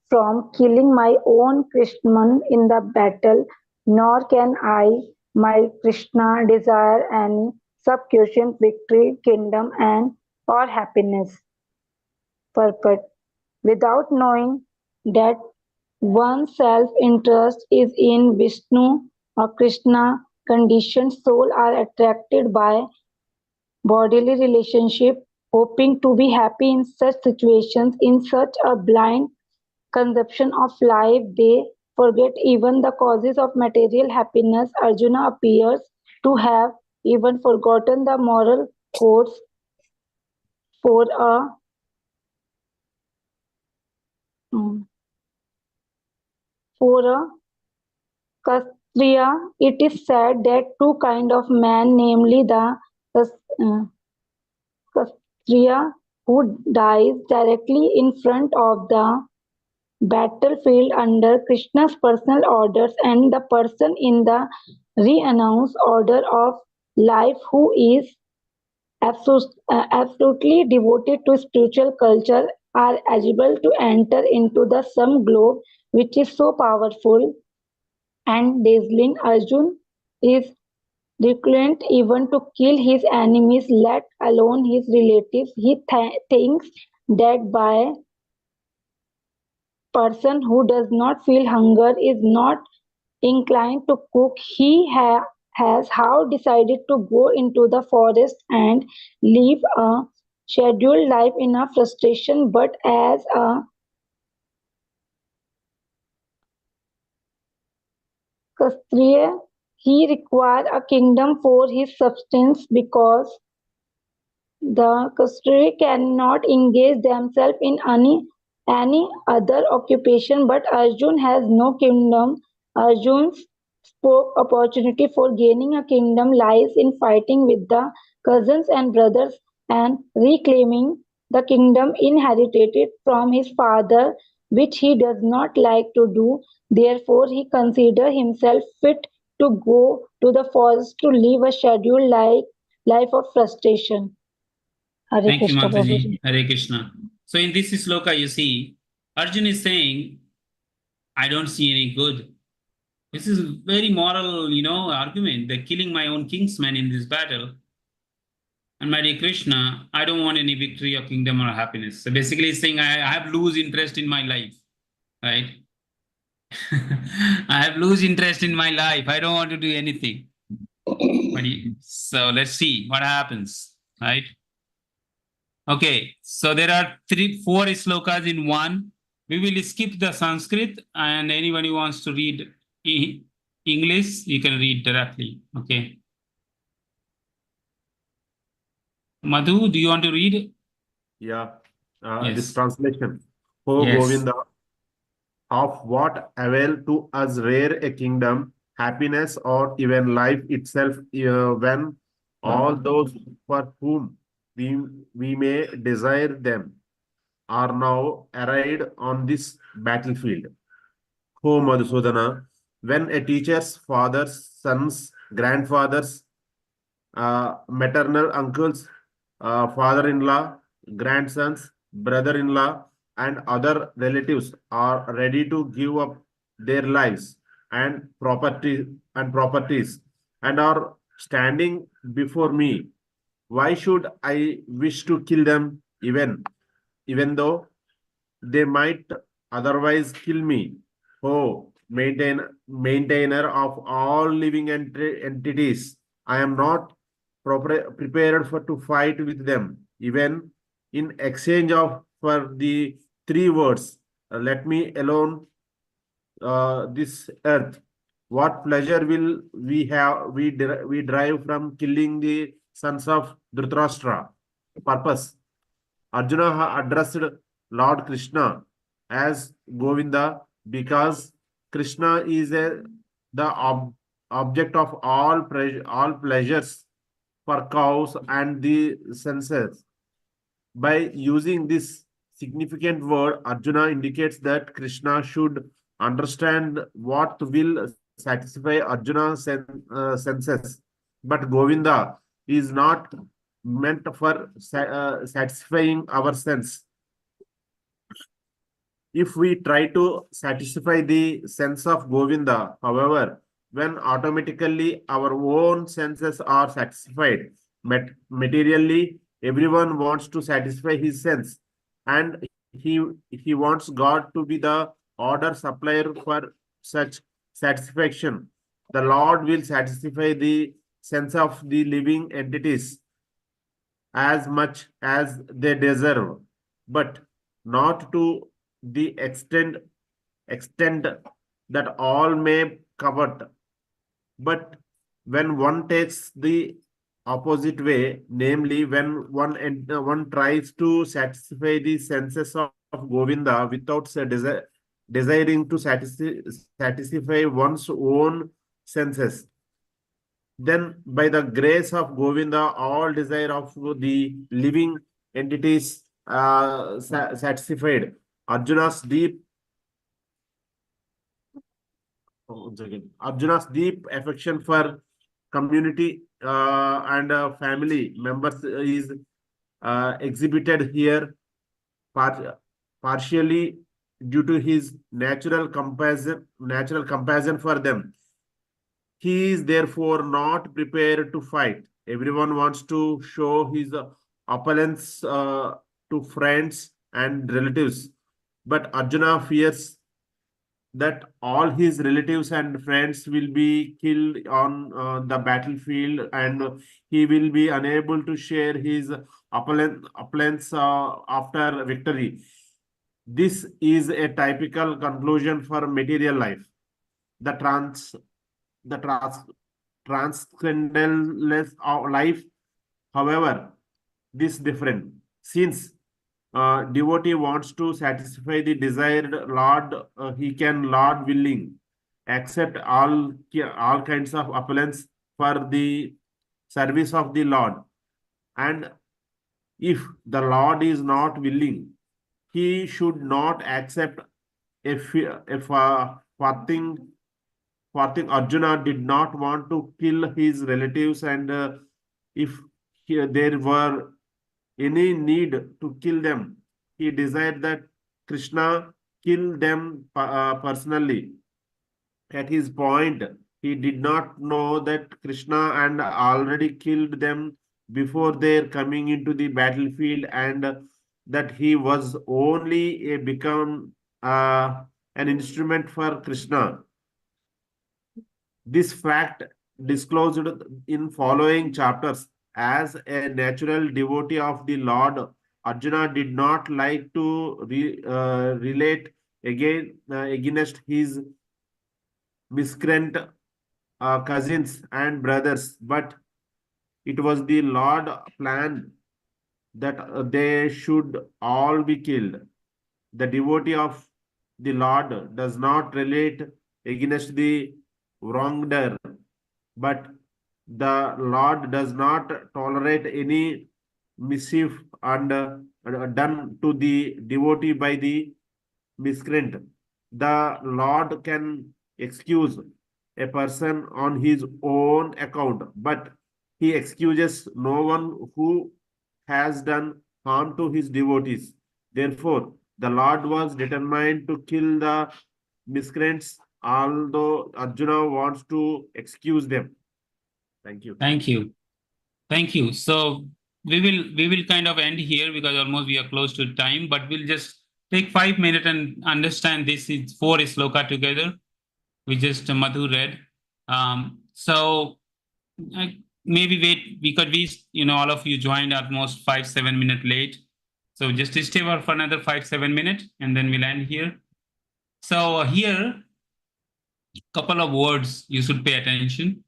from killing my own Krishnan in the battle, nor can I, my Krishna, desire any subsequent victory, kingdom, and or happiness. Purport. Without knowing that one's self-interest is in Vishnu or Krishna, conditioned souls are attracted by bodily relationship, hoping to be happy in such situations. In such a blind conception of life, they forget even the causes of material happiness. Arjuna appears to have even forgotten the moral codes for a Kshatriya. It is said that two kinds of men, namely the Kshatriya who dies directly in front of the battlefield under Krishna's personal orders, and the person in the renounced order of life who is absolutely devoted to spiritual culture, are eligible to enter into the sum globe, which is so powerful and dazzling. Arjun is reluctant even to kill his enemies, let alone his relatives. He thinks that by person who does not feel hunger is not inclined to cook. He has how decided to go into the forest and live a scheduled life in a frustration, but as a Kshatriya, he required a kingdom for his substance, because the Kshatriya cannot engage themselves in any other occupation. But Arjun has no kingdom. Arjun's opportunity for gaining a kingdom lies in fighting with the cousins and brothers and reclaiming the kingdom inherited from his father, which he does not like to do. Therefore, he considers himself fit to go to the forest to live a scheduled life of frustration. Hare Thank you, Krishna Mataji. Prabhuji. Hare Krishna. So in this sloka, you see, Arjun is saying, I don't see any good. This is very moral, argument. They're killing my own kingsmen in this battle. And my dear Krishna, I don't want any victory or kingdom or happiness. So basically, he's saying I have lose interest in my life, right? I have lose interest in my life. I don't want to do anything. So let's see what happens, right? Okay, so there are four slokas in one. We will skip the Sanskrit, and anyone who wants to read English, you can read directly. Okay. Madhu, do you want to read? Yeah, this Yes. translation. O Yes. Govinda, of what avail to us rare a kingdom, happiness, or even life itself, when all those for whom we may desire them are now arrayed on this battlefield? O Madhusudana, when a teacher's fathers, sons, grandfathers, maternal uncles, father-in-law, grandsons, brother-in-law, and other relatives are ready to give up their lives and properties and are standing before me. Why should I wish to kill them even though they might otherwise kill me? Oh, maintainer of all living entities, I am not prepared to fight with them, even in exchange of for the three words, let me alone this earth. What pleasure will we derive from killing the sons of Dhritarashtra? Purpose. Arjuna addressed Lord Krishna as Govinda because Krishna is the object of all pleasures for cows and the senses. By using this significant word, Arjuna indicates that Krishna should understand what will satisfy Arjuna's senses. But Govinda is not meant for satisfying our sense. If we try to satisfy the sense of Govinda, however, when automatically our own senses are satisfied, materially, everyone wants to satisfy his sense, and he wants God to be the order supplier for such satisfaction. The Lord will satisfy the sense of the living entities as much as they deserve, but not to the extent that all may covet. But when one takes the opposite way, namely when one tries to satisfy the senses of Govinda without desiring to satisfy one's own senses, then by the grace of Govinda, all desire of the living entities satisfied. Arjuna's deep Arjuna's deep affection for community and family members is exhibited here partially due to his natural compassion for them. He is therefore not prepared to fight. Everyone wants to show his opulence to friends and relatives, but Arjuna fears that all his relatives and friends will be killed on the battlefield, and he will be unable to share his opulence after victory. This is a typical conclusion for material life. The the transcendental life, however, this different. Since devotee wants to satisfy the desired Lord, he can Lord willing accept all kinds of appellants for the service of the Lord. And if the Lord is not willing, he should not accept if Fatih Arjuna did not want to kill his relatives, and if there were any need to kill them, he desired that Krishna kill them personally. At his point, he did not know that Krishna and already killed them before their coming into the battlefield, and that he was only become an instrument for Krishna. This fact disclosed in following chapters. As a natural devotee of the Lord, Arjuna did not like to relate against his miscreant cousins and brothers, but it was the Lord plan that they should all be killed. The devotee of the Lord does not relate against the wrongdoer, but the Lord does not tolerate any mischief and done to the devotee by the miscreant. The Lord can excuse a person on his own account, but he excuses no one who has done harm to his devotees. Therefore, the Lord was determined to kill the miscreants, although Arjuna wants to excuse them. Thank you. Thank you. Thank you. So we will kind of end here because almost we are close to time, but we'll just take 5 minutes and understand this is 4 sloka together. We just Madhu read. So maybe wait because all of you joined almost 5-7 minutes late. So just stay for another 5-7 minutes and then we'll end here. So here, couple of words you should pay attention.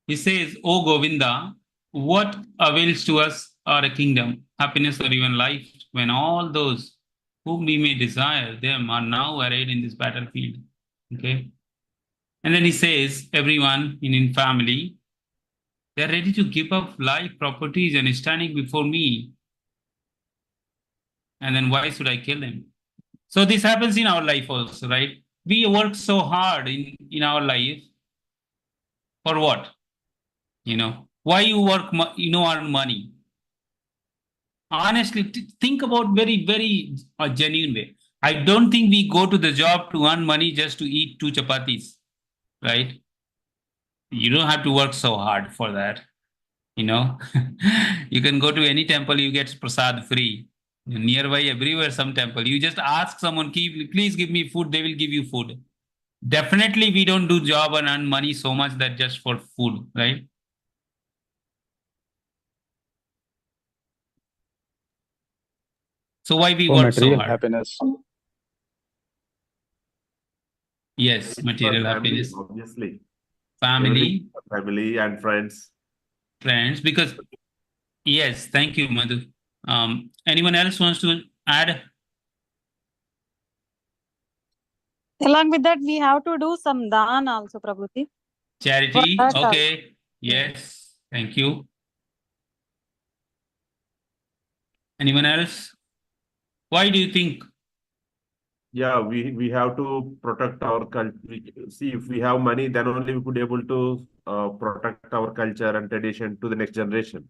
He says, "O Govinda, what avails to us our kingdom, happiness, or even life, when all those whom we may desire them are now arrayed in this battlefield?" Okay. And then he says, everyone in family, they're ready to give up life, properties, and standing before me. And then why should I kill them? So this happens in our life also, right? We work so hard in our life for what? Why you work, earn money? Honestly, think about very genuine way. I don't think we go to the job to earn money just to eat 2 chapatis, right? You don't have to work so hard for that. You can go to any temple, you get prasad free. Nearby, everywhere, some temple. You just ask someone, please give me food, they will give you food. Definitely, we don't do job and earn money so much that just for food, right? So why we For work so material hard? happiness. Yes, material family, happiness. obviously. Family. Family and friends. Friends, because yes, thank you, Madhu. Anyone else wants to add? Along with that, we have to do some dan also, Prabhuti. Charity. For that Okay. Yes. Thank you. Anyone else? Why do you think? Yeah, we have to protect our culture. See, if we have money, then only we could able to protect our culture and tradition to the next generation,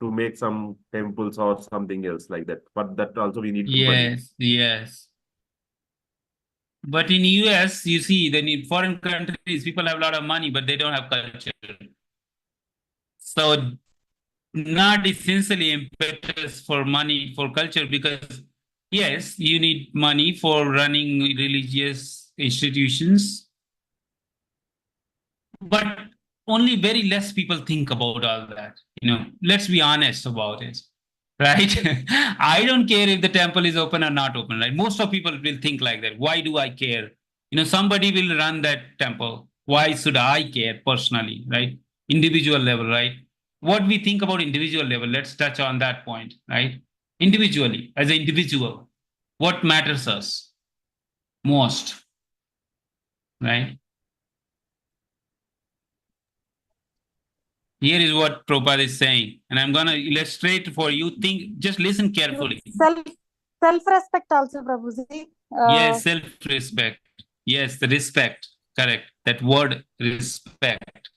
to make some temples or something else like that. But that also we need money. Yes. But in US, you see, then in foreign countries, people have a lot of money, but they don't have culture. So not essentially impetus for money for culture, because yes, you need money for running religious institutions, but only very less people think about all that. Let's be honest about it, right? I don't care if the temple is open or not open, right? Most of people will think like that. Why do I care? Somebody will run that temple. Why should I care personally, right? Individual level, right? What we think about individual level, let's touch on that point, right? Individually, as an individual, what matters us most? right? Here is what Prabhupada is saying, and I'm going to illustrate for you. Think, just listen carefully. Self-respect also, Prabhuji. Yes, self-respect. Yes, the respect. Correct. That word respect.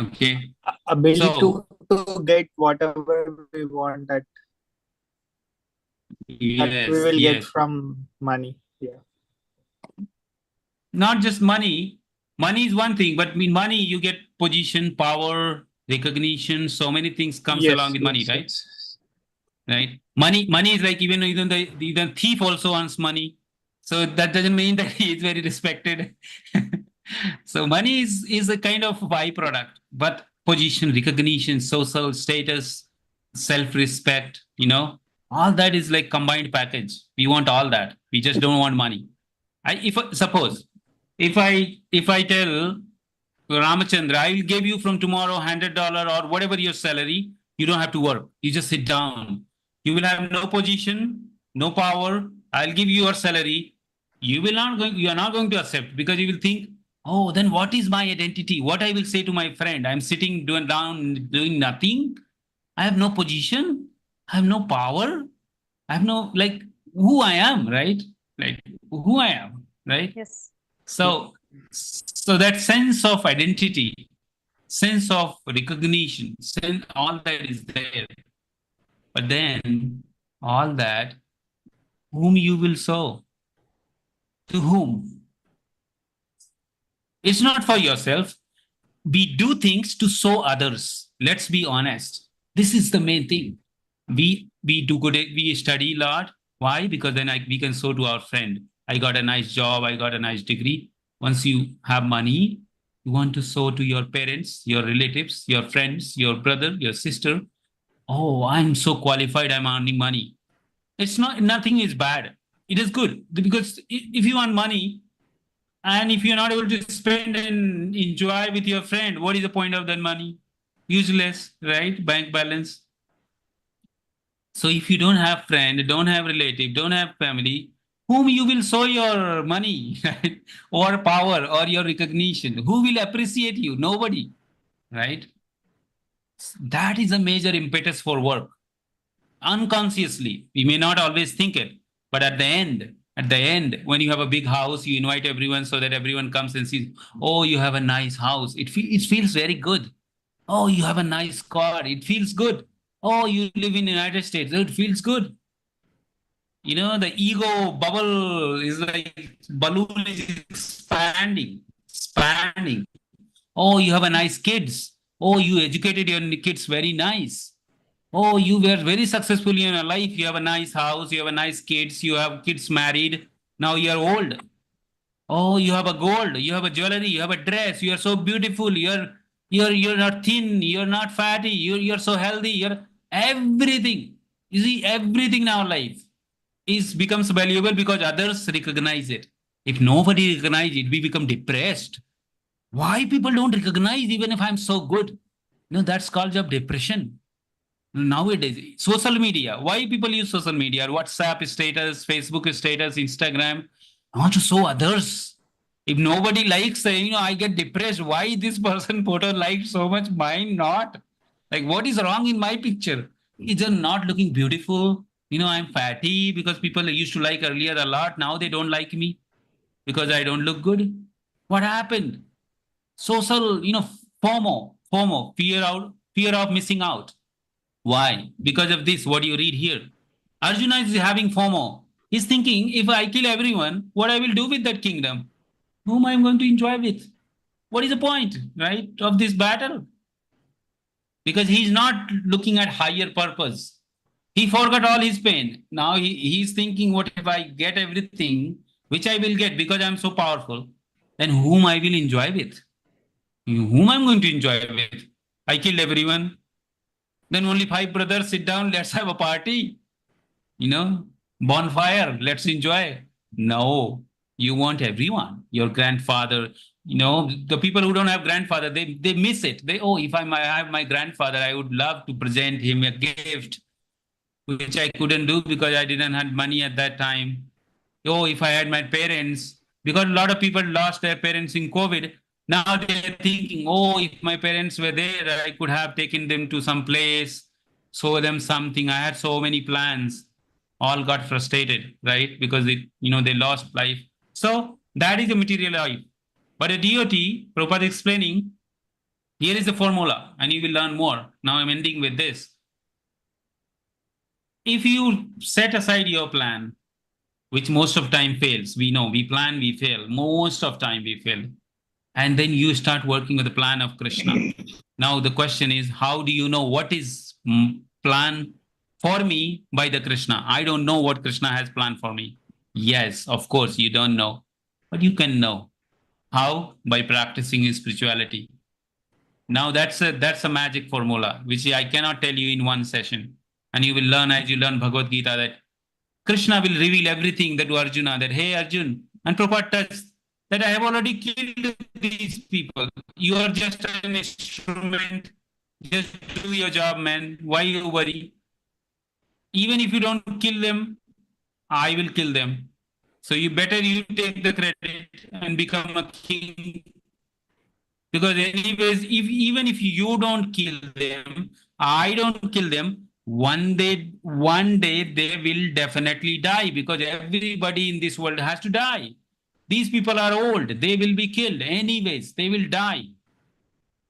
Okay. Ability So, to get whatever we want that we yes, will get yes. from money. Yeah. Not just money. Money is one thing, but in money you get position, power, recognition. So many things comes along Yes, with money, yes, right? yes. Right. Money is like even the thief also wants money. So that doesn't mean that he is very respected. So money is a kind of byproduct, but position, recognition, social status, self-respect, all that is like combined package. We want all that. We just don't want money. If suppose if I tell Ramachandra, I will give you from tomorrow $100 or whatever your salary. You don't have to work. You just sit down. You will have no position, no power. I'll give you your salary. You are not going to accept because you will think, oh, then what is my identity? What I will say to my friend? I'm sitting doing nothing. I have no position. I have no power. I have no like who I am, right? Like who I am, right? Yes. So that sense of identity, sense of recognition, all that is there. But then all that, whom you will sow? To whom? It's not for yourself. We do things to show others. Let's be honest. This is the main thing. We do good. We study a lot. Why? Because then we can show to our friend. I got a nice job. I got a nice degree. Once you have money, you want to show to your parents, your relatives, your friends, your brother, your sister. Oh, I'm so qualified. I'm earning money. It's not. Nothing is bad. It is good because if you want money, and if you're not able to spend and enjoy with your friend, what is the point of that money? Useless, right? Bank balance. So if you don't have friend, don't have relative, don't have family, whom you will show your money, right? Or power or your recognition? Who will appreciate you? Nobody, right? That is a major impetus for work. Unconsciously, we may not always think it, but at the end, when you have a big house, you invite everyone so that everyone comes and sees, oh, you have a nice house. It feels very good. Oh, you have a nice car. It feels good. Oh, you live in the United States. It feels good. The ego bubble is like balloon is expanding. Oh, you have a nice kids. Oh, you educated your kids very nice. Oh, you were very successful in your life. You have a nice house. You have a nice kids. You have kids married. Now you are old. Oh, you have a gold. You have a jewelry. You have a dress. You are so beautiful. You're not thin. You're not fatty. You're so healthy. You're everything. You see, everything in our life is becomes valuable because others recognize it. If nobody recognize it, we become depressed. Why people don't recognize even if I'm so good? That's called job depression. Nowadays, social media. Why people use social media? WhatsApp status, Facebook status, Instagram. I want to show others. If nobody likes, I get depressed. Why this person photo likes so much, mine not? Like, what is wrong in my picture? Is it not looking beautiful? I'm fatty because people used to like earlier a lot. Now they don't like me because I don't look good. What happened? Social, FOMO, fear of missing out. Why? Because of this, what you read here. Arjuna is having FOMO. He's thinking, if I kill everyone, what I will do with that kingdom? Whom I'm going to enjoy with? What is the point, right, of this battle? Because he's not looking at higher purpose. He forgot all his pain. Now he's thinking, what if I get everything, which I will get because I'm so powerful, then whom I will enjoy with? Whom I'm going to enjoy with? I killed everyone. Then only 5 brothers sit down, let's have a party. Bonfire, let's enjoy. No, you want everyone. Your grandfather, the people who don't have grandfather, they miss it. If I have my grandfather, I would love to present him a gift, which I couldn't do because I didn't have money at that time. Oh, if I had my parents, because a lot of people lost their parents in COVID. Now they're thinking, oh, if my parents were there, I could have taken them to some place, show them something. I had so many plans, all got frustrated, right? Because they lost life. So that is the material life. But a DOT, Prabhupada explaining, here is the formula, and you will learn more. Now I'm ending with this. If you set aside your plan, which most of time fails, we know, we plan, we fail. Most of time we fail. And then you start working with the plan of Krishna. Now the question is, how do you know what is plan for me by the Krishna? I don't know what Krishna has planned for me. Yes, of course, you don't know, but you can know. How? By practicing his spirituality. Now that's a magic formula, which I cannot tell you in one session. And you will learn as you learn Bhagavad Gita that Krishna will reveal everything that to Arjuna, that, hey, Arjun, and Prabhupada touched that I have already killed these people. You are just an instrument. Just do your job, man. Why you worry? Even if you don't kill them, I will kill them. So you take the credit and become a king. Because anyways, even if you don't kill them, I don't kill them, one day they will definitely die, because everybody in this world has to die. These people are old, they will be killed anyways, they will die,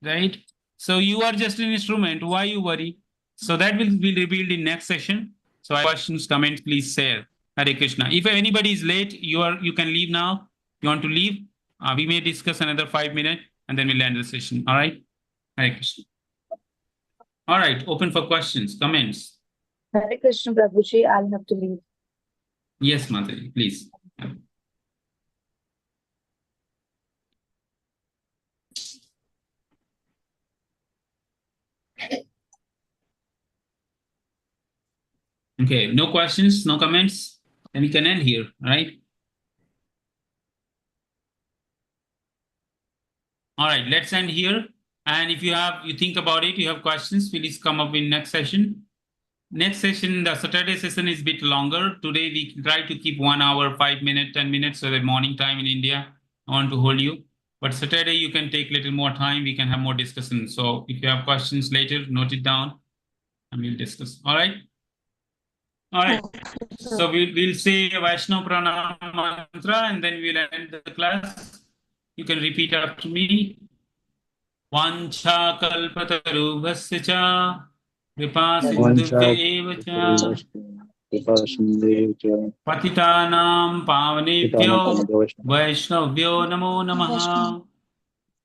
right? So you are just an instrument, why you worry? So that will be revealed in next session. So questions, comments, please share. Hare Krishna. If anybody is late, you can leave now. You want to leave, we may discuss another 5 minutes and then we'll end the session. All right. Hare Krishna. All right, open for questions, comments. Hare Krishna, Prabhuji, I'll have to leave. Yes, Mataji, please. Okay, no questions, no comments, then we can end here, right? All right, let's end here. And if you think about it, you have questions, please come up in next session. Next session, the Saturday session is a bit longer. Today, we try to keep 1 hour, 5 minutes, 10 minutes, so that morning time in India, I want to hold you. But Saturday, you can take a little more time. We can have more discussion. So if you have questions later, note it down and we'll discuss. All right? All right. So we'll say Vaishnav Pranam mantra and then we'll end the class. You can repeat after me. Vancha kalpatarubhasya cha kripa sindhubhya eva cha patitanam pavanebhyo vaishnavyo namo namaha.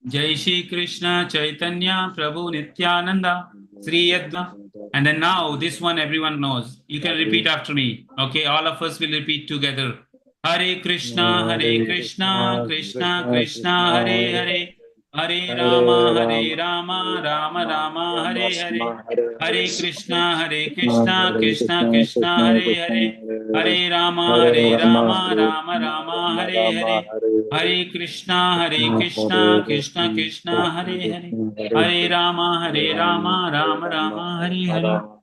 Jai Shri Krishna Chaitanya Prabhu Nityananda Sri Yadva. And then now this one everyone knows. You can repeat after me. Okay, all of us will repeat together. Hare Krishna, Krishna Krishna, Hare Hare. Hare Rama, Rama Rama, Hare Hare. Hare Krishna, Krishna Krishna, Hare Hare. Hare Rama, Rama Rama, Hare Hare. Hare Krishna, Krishna Krishna, Hare Hare. Hare Rama, Rama Rama, Hare Hare.